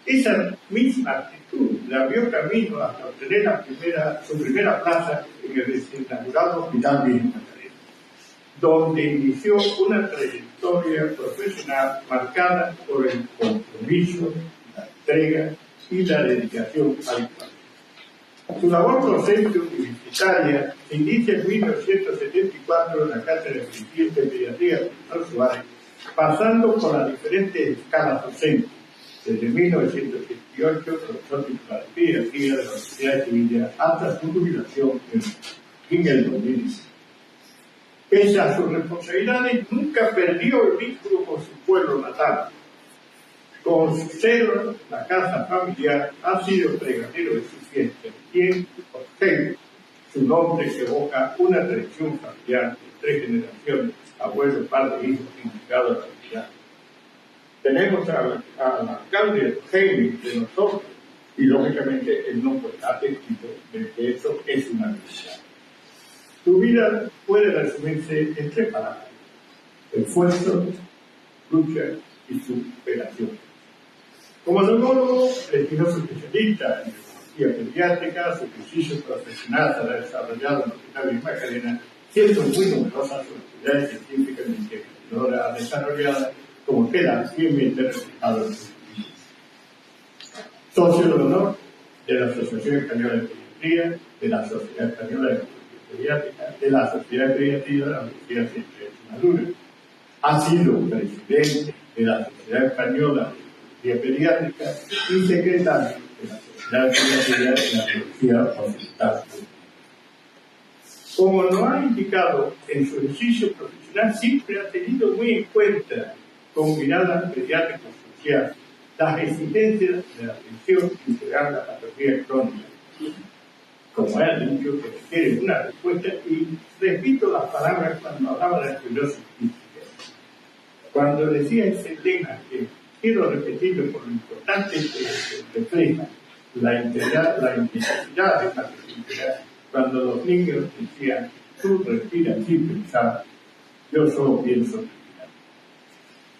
Esa misma actitud le abrió camino hasta obtener su primera plaza en el recién inaugurado Hospital Virgen Magdalena, donde inició una trayectoria profesional marcada por el compromiso, la entrega y la dedicación al país. Su labor docente universitaria se inicia en 1974 en la Cátedra de Pediatría de Profesor Suárez, pasando por las diferentes escalas docentes. Desde 1978, profesor titular de Pediatría de la Universidad de Sevilla, hasta su jubilación en el 2010. Pese a sus responsabilidades, nunca perdió el vínculo con su pueblo natal. Con su celo, la casa familiar ha sido pregonero de su fiesta, quien, por su nombre evoca una tradición familiar de 3 generaciones, abuelos, padres, hijos, indicados a la comunidad. Tenemos al alcalde Jaime de nosotros, y lógicamente él no puede dar testigo de que eso es una realidad. Su vida puede resumirse en 3 palabras: esfuerzo, lucha y superación. Como neumólogo, prestigioso especialista en neumología pediátrica, su ejercicio profesional se ha desarrollado en el Hospital Virgen Magdalena, siendo muy numerosas sus actividades científicas e investigadoras desarrolladas, como queda fielmente reflejado en su estudio. Socio de honor de la Asociación Española de Pediatría, de la Sociedad Española de Pediátrica, de la Sociedad de Pediatría de la Universidad de Extremadura. Ha sido presidente de la Sociedad Española de Pediátrica y secretario de la Sociedad de Pediatría de la Universidad Occidental. Como nos ha indicado, en su ejercicio profesional siempre ha tenido muy en cuenta, con mirada pediátrica social, las exigencias de la atención integral a la patología crónica. Como he dicho, que requiere una respuesta, y repito las palabras cuando hablaba de la esclerosis quística. Cuando decía ese lema, que quiero repetirlo por lo importante que refleja la intensidad de la integral, cuando los niños decían, tú respiras sin pensar, yo solo pienso respirar.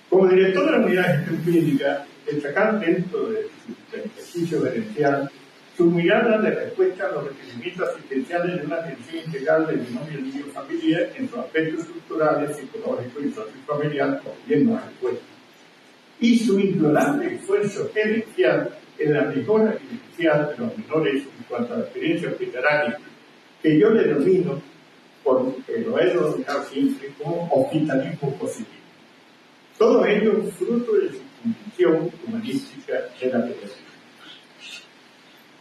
Como director de la unidad de gestión clínica, destacar dentro de su ejercicio gerencial su mirada de respuesta a los requerimientos asistenciales de una atención integral del binomio niño-familia en sus aspectos estructurales, psicológicos y sociofamiliar, consiguiendo la respuesta. Y su indudable esfuerzo gerencial en la mejora inicial de los menores en cuanto a la experiencia hospitalaria, que yo le denomino, porque lo he denominado siempre, como hospitalismo positivo. Todo ello fruto de su convicción humanística de la pediatría.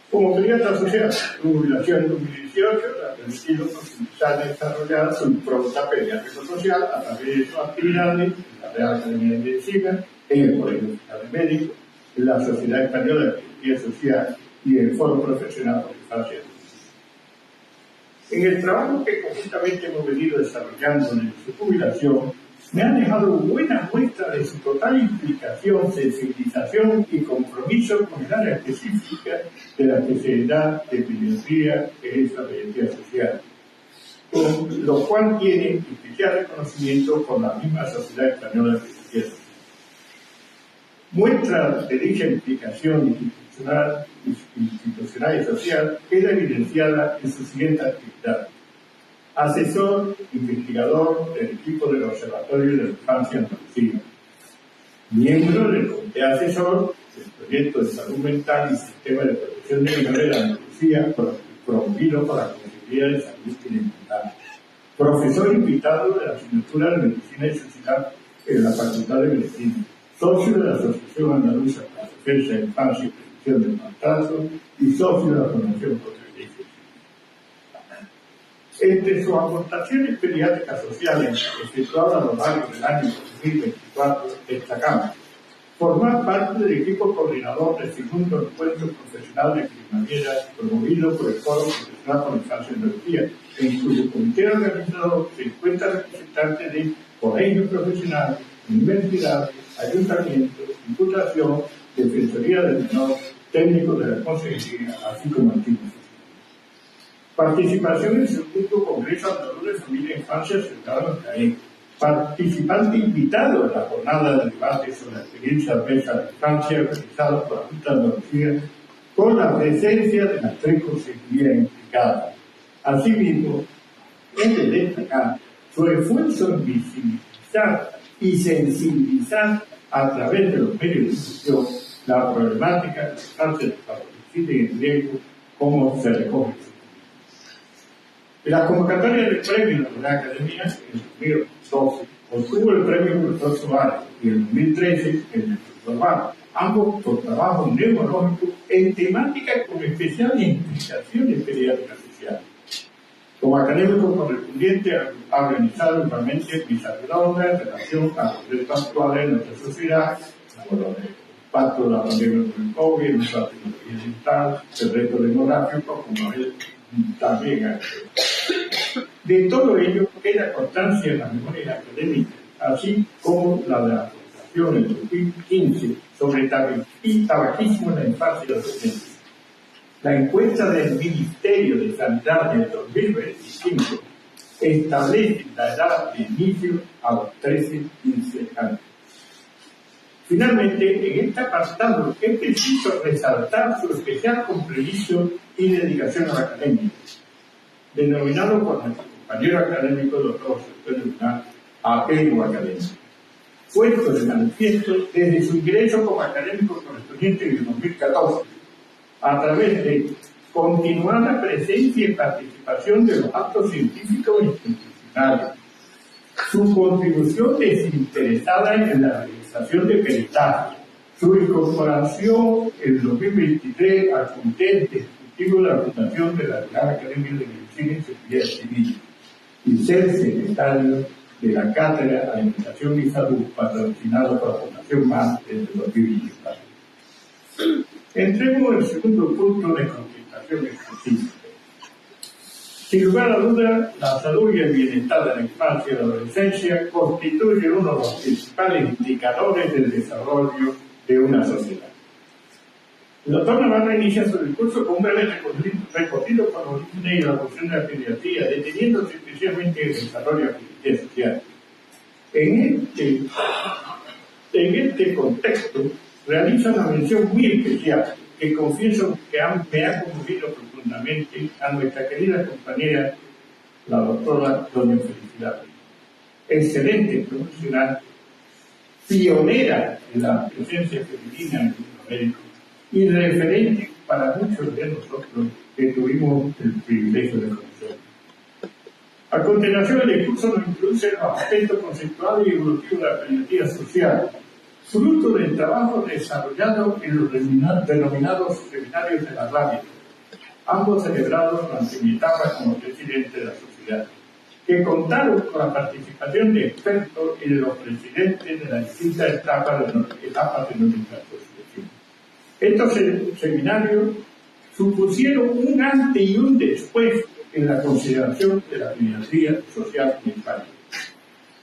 Como pediatra asociado, su jubilación en 2018 le ha permitido profundizar y desarrollar su impronta pediátrico-social a través de sus actividades en la Real Academia de Medicina, en el Colegio de Médicos, en la Sociedad Española de Pediatría Social y en el Foro Profesional por Infancia. En el trabajo que conjuntamente hemos venido desarrollando en su jubilación, me ha dejado buena muestra de su total implicación, sensibilización y compromiso con el área específica de la especialidad de pediatría, que es la pediatría social, con lo cual tiene especial reconocimiento por la misma Sociedad Española de Pediatría Social. Muestra de dicha implicación institucional y social queda evidenciada en su siguiente actividad: asesor, investigador del equipo del Observatorio de la Infancia Andalucía, miembro del comité asesor del proyecto de salud mental y sistema de protección de menores de Andalucía, promovido por la Comisión Consejería de Salud y de Igualdad, profesor invitado de la asignatura de Medicina y Sociedad en la Facultad de Medicina, socio de la Asociación Andaluza para la Defensa de la Infancia y Prevención del Maltrato y socio de la Fundación contra el VIH. Entre sus aportaciones pediátricas sociales efectuadas a lo largo del año 2024 destacamos formar parte del equipo coordinador del segundo encuentro profesional de primavera promovido por el Foro Profesional por la Infancia y Andalucía, en cuyo comité organizador se encuentran representantes de colegios profesionales, universidades, ayuntamientos, diputación, defensoría del menor, técnicos de la consejería, así como antiguos. Participación en el segundo Congreso Andaluz de Familia e Infancia celebrado en Jaén. Participante invitado en la jornada de debate sobre la experiencia adversa de la infancia realizada por la Junta de Andalucía con la presencia de las tres consejerías implicadas. Asimismo, es de destacar su esfuerzo en visibilizar y sensibilizar a través de los medios de difusión la problemática de la infancia desfavorecida y en riesgo, como se recoge. En la convocatoria del premio de la Academia, en 2012, obtuvo el premio Profesor Suárez y en 2013 el Profesor Barro, ambos por trabajos neurológicos en temáticas con especial implicaciones pediátricas sociales. Como académico correspondiente ha organizado igualmente mesas redondas en relación a los retos actuales en nuestra sociedad, como el impacto de la pandemia por el COVID, el uso de la tecnología digital, el reto demográfico, como él también. De todo ello queda constancia en la memoria académica, así como la de la aportación en 2015 sobre tabaquismo en la infancia y adolescencia. La encuesta del Ministerio de Sanidad del 2025 establece la edad de inicio a los 13-15 años. Finalmente, en este apartado es preciso resaltar su especial compromiso y dedicación a la academia, denominado por nuestro compañero académico doctor apego académico, puesto de manifiesto desde su ingreso como académico correspondiente en el 2014, a través de continuada presencia y participación de los actos científicos e institucionales, su contribución desinteresada en la realización de peritajes, su incorporación en 2023 al Comité Ejecutivo de la Fundación de la Real Academia de Medicina y Seguridad Civil y ser secretario de la Cátedra Alimentación y Salud patrocinado por la Fundación MAS desde 2024. Entremos en el segundo punto de contestación específica. Sin lugar a dudas, la salud y el bienestar de la infancia y la adolescencia constituye uno de los principales indicadores del desarrollo de una sociedad. El doctor Navarro inicia su discurso con un breve recorrido por los orígenes y la evolución de la pediatría, deteniéndose especialmente en el desarrollo de la pediatría social. En este contexto, realiza una mención muy especial que confieso que me ha conmovido profundamente a nuestra querida compañera, la doctora doña Felicidad. Excelente profesional, pionera en la presencia femenina en el mundo médico y referente para muchos de nosotros que tuvimos el privilegio de conocer. A continuación, el discurso nos introduce los aspectos conceptuales y evolutivos de la pediatría social, fruto del trabajo desarrollado en los denominados seminarios de la radio, ambos celebrados durante mi etapa como presidente de la sociedad, que contaron con la participación de expertos y de los presidentes de las distintas etapas de nuestra asociación. Estos seminarios supusieron un antes y un después en la consideración de la pediatría social en España.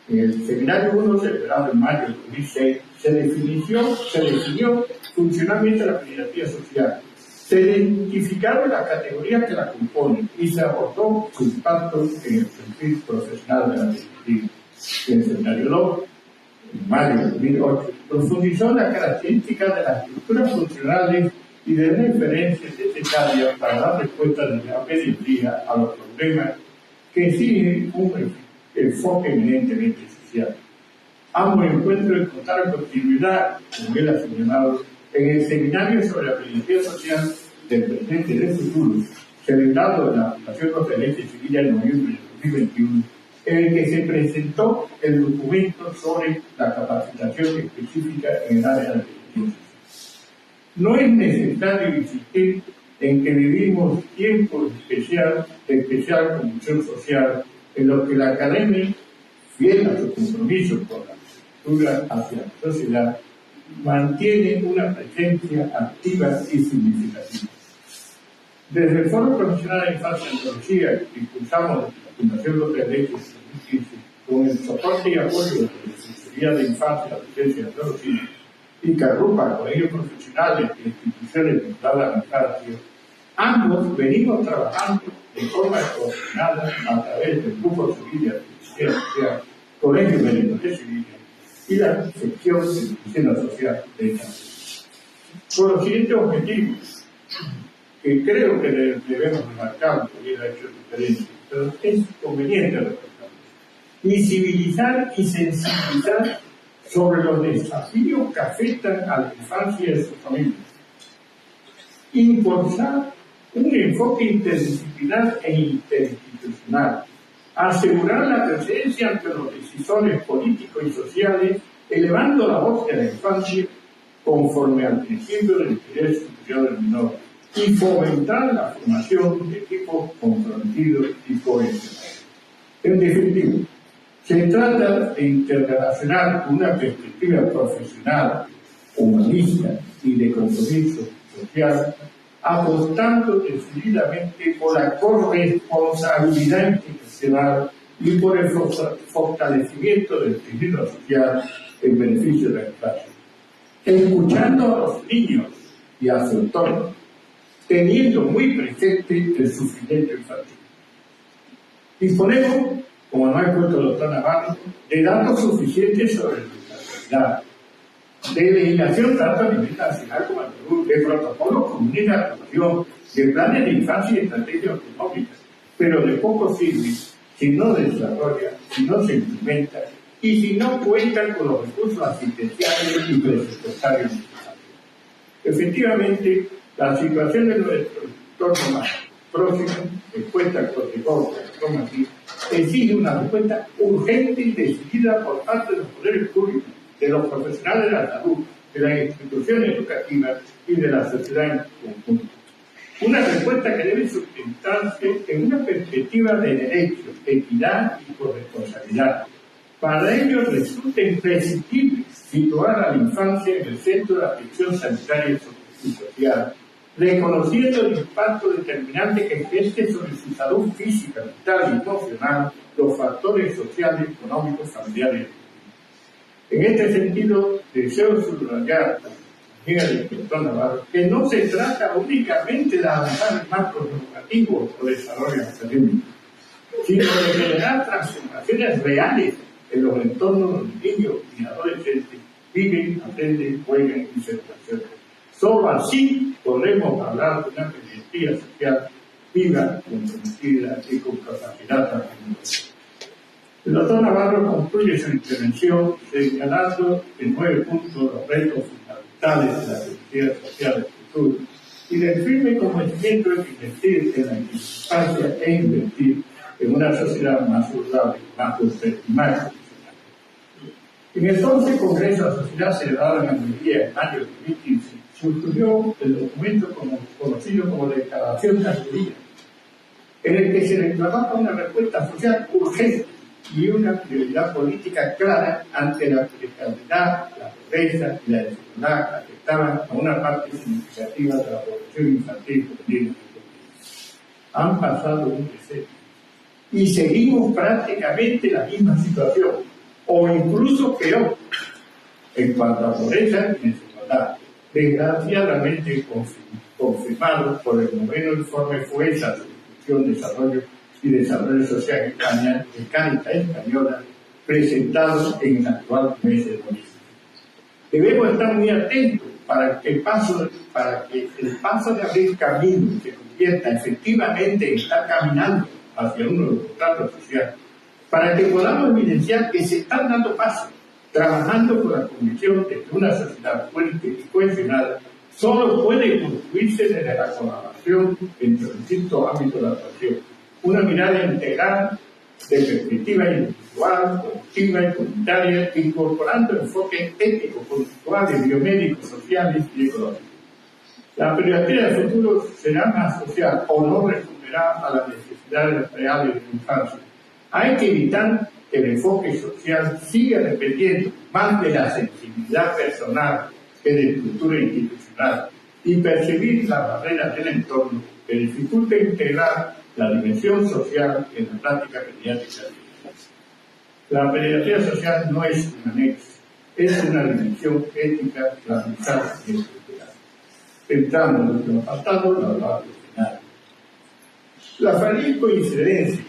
En el seminario 1, celebrado en mayo de 2006, se definió funcionalmente la pediatría social, se identificaron las categorías que la componen y se abordó su impacto en el perfil profesional de la pediatría. En el seminario 2, en mayo de 2008, profundizó en las características de las estructuras funcionales y de referencias necesarias para dar respuesta desde la pediatría a los problemas que exigen un enfoque eminentemente social. Ambos encuentros encontraron continuidad, como él ha señalado, en el seminario sobre la pediatría social del presente y del futuro, celebrado en la Fundación Los Derechos Civiles en noviembre de 2021, en el que se presentó el documento sobre la capacitación específica en el área de la educación. No es necesario insistir en que vivimos tiempos de especial convulsión social, en los que la academia, fiel a su compromiso con la cultura hacia la sociedad, mantiene una presencia activa y significativa. Desde el Foro Profesional de Infancia y Tecnología, que impulsamos desde la Fundación Los Derechos en 2015, con el soporte y apoyo de la Secretaría de Infancia, Adolescencia y Tecnología, y que agrupa colegios profesionales e instituciones vinculadas a la infancia, ambos venimos trabajando de forma coordinada a través del Grupo Sevilla de Social, Colegio Médico de Sevilla y la sección de Medicina Social de esta. Con los siguientes objetivos, que creo que debemos remarcar, porque ha hecho referencia, pero es conveniente remarcar: visibilizar y sensibilizar sobre los desafíos que afectan a la infancia y a sus familias, impulsar un enfoque interdisciplinar e interinstitucional, asegurar la presencia ante los decisores políticos y sociales, elevando la voz de la infancia conforme al principio del interés superior del menor, y fomentar la formación de equipos comprometidos y cohesionados. En definitiva, se trata de interrelacionar una perspectiva profesional, humanista y de compromiso social, apostando decididamente por la corresponsabilidad institucional y por el fortalecimiento del tejido social en beneficio de la infancia, escuchando a los niños y a su entorno, teniendo muy presente el sufrimiento infantil. Disponemos, como nos ha expuesto el doctor Navarro, de datos suficientes sobre la discapacidad, de legislación tanto a nivel nacional como a nivel de protocolos comunes de actuación, de planes de infancia y estrategias autonómicas, pero de poco sirve si no desarrolla, si no se implementa y si no cuenta con los recursos asistenciales y presupuestarios necesarios. Efectivamente, la situación de nuestro entorno más próximo, respuesta protocolo, exige una respuesta urgente y decidida por parte de los poderes públicos, de los profesionales de la salud, de las instituciones educativas y de la sociedad en conjunto. Una respuesta que debe sustentarse en una perspectiva de derecho, equidad y corresponsabilidad. Para ello resulta imprescindible situar a la infancia en el centro de la atención sanitaria y social, reconociendo el impacto determinante que ejerce sobre su salud física, mental y emocional los factores sociales, económicos, familiares. En este sentido, deseo subrayar también al doctor Navarro que no se trata únicamente de avanzar marcos educativos o desarrollo académico, sino de generar transformaciones reales en los entornos donde niños y adolescentes viven, aprenden, juegan y se relacionan. Solo así podremos hablar de una perspectiva social viva, comprometida y con capacidad transformadora. El doctor Navarro concluye su intervención señalando en 9 puntos los retos fundamentales de la perspectiva social del futuro y del firme convencimiento de invertir en la infancia e invertir en una sociedad más saludable, más justa y más profesional. En el 11 Congreso de la Sociedad celebrado en Almería en mayo de 2015, surgió el documento conocido como Declaración de Almería, en el que se reclamaba una respuesta social urgente y una prioridad política clara ante la precariedad, la pobreza y la desigualdad que afectaban a una parte significativa de la población infantil y juvenil. Han pasado un decenio y seguimos prácticamente la misma situación, o incluso peor, en cuanto a pobreza y desigualdad, desgraciadamente confirmado por el 9º informe FUESA sobre Inclusión, Desarrollo y Desarrollo Social en España, de Cáritas Española, presentado en el actual mes de noviembre. Debemos estar muy atentos para que el paso de abrir camino se convierta efectivamente en estar caminando hacia un nuevo contrato social, para que podamos evidenciar que se están dando pasos, trabajando con la convicción de que una sociedad fuerte y cohesionada solo puede construirse desde la colaboración entre los distintos ámbitos de actuación. Una mirada integral de perspectiva individual, colectiva y comunitaria, incorporando enfoques éticos, conductuales, biomédicos, sociales y económicos. La pediatría del futuro será más social o no responderá a las necesidades reales de la infancia. Hay que evitar que el enfoque social siga dependiendo más de la sensibilidad personal que de estructura institucional y percibir las barreras del entorno que dificulta integrar la dimensión social en la práctica pediátrica. La pediatría social no es un anexo, es una dimensión ética transversal y estructural. Entramos en nuestro apartado, la parte final. La feliz coincidencia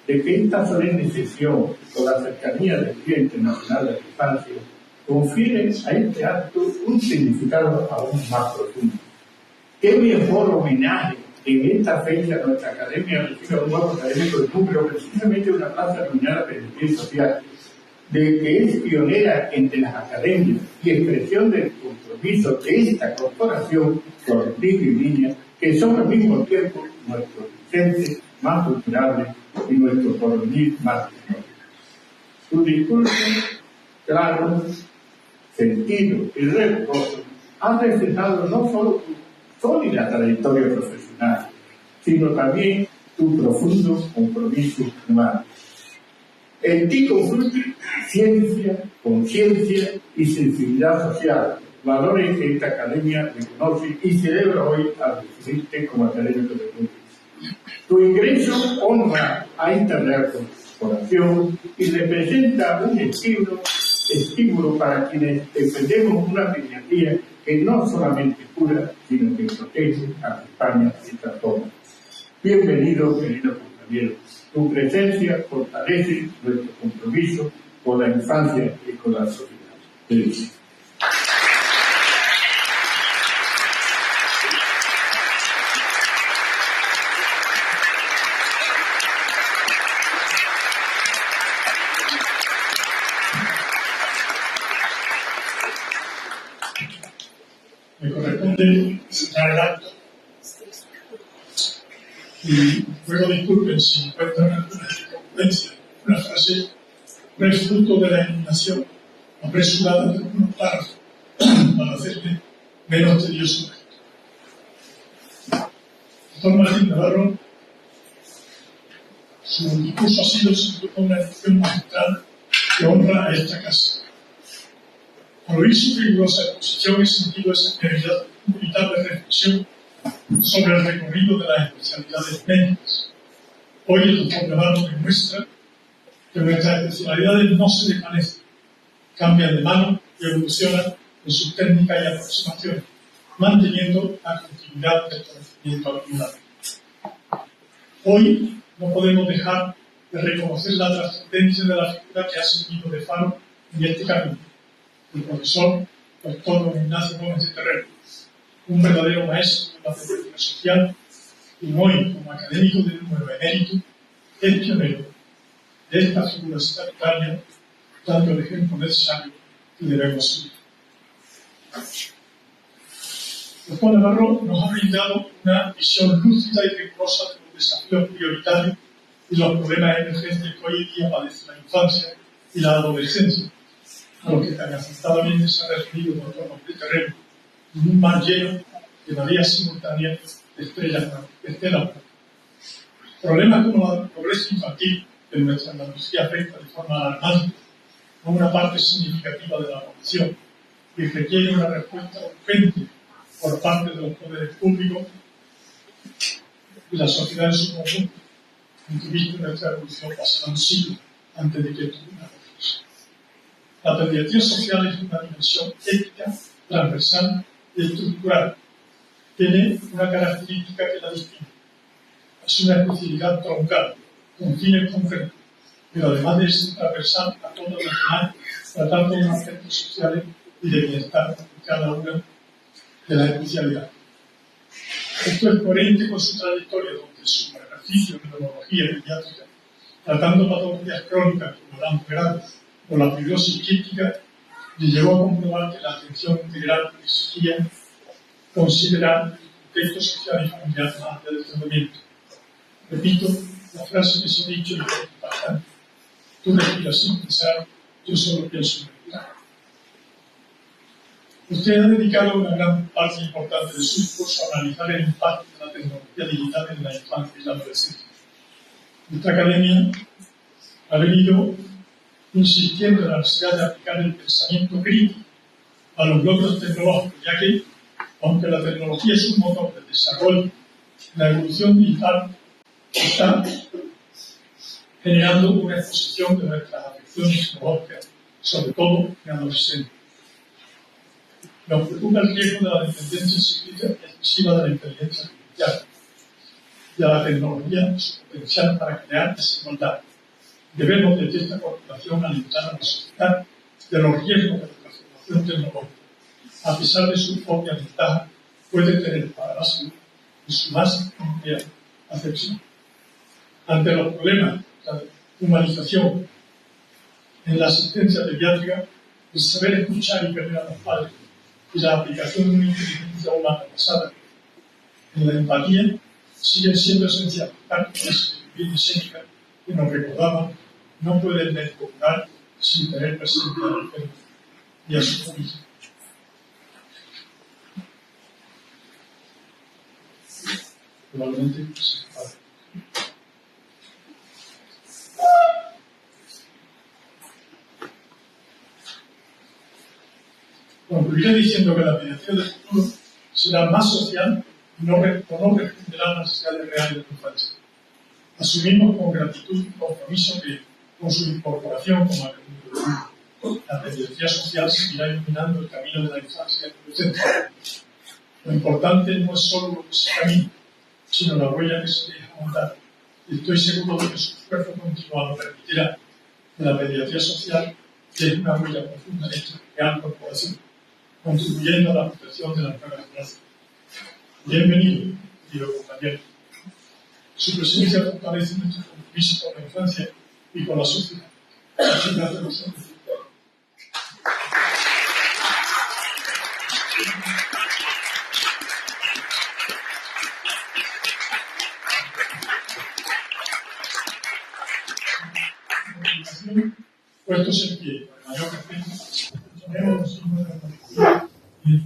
de que esta solemne sesión, con la cercanía del Día Internacional de la Infancia, confiere a este acto un significado aún más profundo. ¿Qué mejor homenaje en esta fecha nuestra academia recibe a un nuevo académico de número, precisamente una plaza denominada Pediatría Social, de que es pionera entre las academias y expresión del compromiso de esta corporación con los niños y niñas, que son al mismo tiempo nuestros docentes más culturables y nuestro porvenir más tecnológico. Su discurso, claro, sentido y riguroso, ha reflejado no solo tu sólida trayectoria profesional, sino también tu profundo compromiso humano. En ti confluyen ciencia, conciencia y sensibilidad social, valores que esta academia reconoce y celebra hoy al recibirte como académico de música. Tu ingreso honra a esta real corporación y representa un estímulo para quienes defendemos una pediatría que no solamente cura, sino que protege, acompaña y transforma. Bienvenido, querido compañero. Tu presencia fortalece nuestro compromiso con la infancia y con la sociedad. Feliz. Me corresponde cerrar el acto y luego disculpen si encuentran alguna incongruencia. Una frase no es fruto de la indignación apresurada de algunos párrafos para hacerle menos tedioso. Doctor Martín Navarro, su discurso ha sido sin duda una lección magistral que honra a esta casa. Al oír su rigurosa exposición he sentido esa necesidad comunitaria de reflexión sobre el recorrido de las especialidades médicas. Hoy el doctor Navarro demuestra que nuestras especialidades no se desvanecen, cambian de mano y evolucionan en sus técnicas y aproximaciones, manteniendo la continuidad del conocimiento acumulado. Hoy no podemos dejar de reconocer la trascendencia de la figura que ha servido de faro en este camino, el profesor doctor don Ignacio Gómez de Terrero, un verdadero maestro de la pedagogía social, y hoy, como académico de número emérito, es pionero de esta figura sanitaria, dando el ejemplo necesario que debemos seguir. El doctor Navarro nos ha brindado una visión lúcida y rigurosa de los desafíos prioritarios y los problemas emergentes que hoy día padece la infancia y la adolescencia, a los que tan acertadamente se ha referido el doctor Gómez de Terrero, en un mar lleno de mareas simultáneas de estelas. Problemas como la pobreza infantil en nuestra Andalucía afecta de forma alarmante a una parte significativa de la población y requiere una respuesta urgente por parte de los poderes públicos y la sociedad en su conjunto, en que vista nuestra evolución pasará un siglo antes de que esto ocurra. La pediatría social es una dimensión ética, transversal y estructural. Tiene una característica que la distingue. Es una especialidad troncal, con fines concretos, pero además de ser transversal a todas las demás, tratando de aspectos sociales y de bienestar en cada una de las especialidades. Esto es coherente con su trayectoria, donde su ejercicio de neurología pediátrica, tratando patologías crónicas como la grave o la fibrosis quística, le llevó a comprobar que la atención integral que existía considerar el contexto social y familiar antes del tratamiento. Repito la frase que se ha dicho y que es bastante. Tú respiras sin pensar, yo solo pienso en respirar. Usted ha dedicado una gran parte importante de su discurso a analizar el impacto de la tecnología digital en la infancia y la adolescencia. Nuestra academia ha venido insistiendo en la necesidad de aplicar el pensamiento crítico a los logros tecnológicos, ya que, aunque la tecnología es un motor de desarrollo, la evolución digital está generando una exposición de nuestras afecciones tecnológicas, sobre todo en adolescentes. Nos preocupa el riesgo de la dependencia excesiva de la inteligencia artificial y a la tecnología su potencial para crear desigualdad. Debemos desde esta corporación alentar a la sociedad de los riesgos de la transformación tecnológica. A pesar de su propia ventaja, puede tener para la salud en su más amplia acepción. Ante los problemas de la humanización en la asistencia pediátrica, el saber escuchar y perder a los padres y la aplicación de una inteligencia humana basada en la empatía siguen siendo esenciales. Tanto la sabiduría escénica que nos recordaba no pueden mejorar sin tener presente al enfermo y a su familia. Probablemente se padre. Concluiré diciendo que la pediatría del futuro será más social y no responderá a las necesidades reales de la infancia. Asumimos con gratitud y compromiso que, con su incorporación como académico, la pediatría social seguirá iluminando el camino de la infancia y la adolescencia. Lo importante no es solo lo que se camina, sino la huella que se deja montar. Y estoy seguro de que su esfuerzo continuado permitirá que la pediatría social deje una huella profunda en esta real corporación, contribuyendo a la protección de las nuevas generaciones. Bienvenido, querido compañero. Su presencia fortalece nuestro compromiso con la infancia y con la sociedad. Muchas gracias a vosotros. Puestos en pie, con el mayor respeto, ponemos los signos de la colectiva y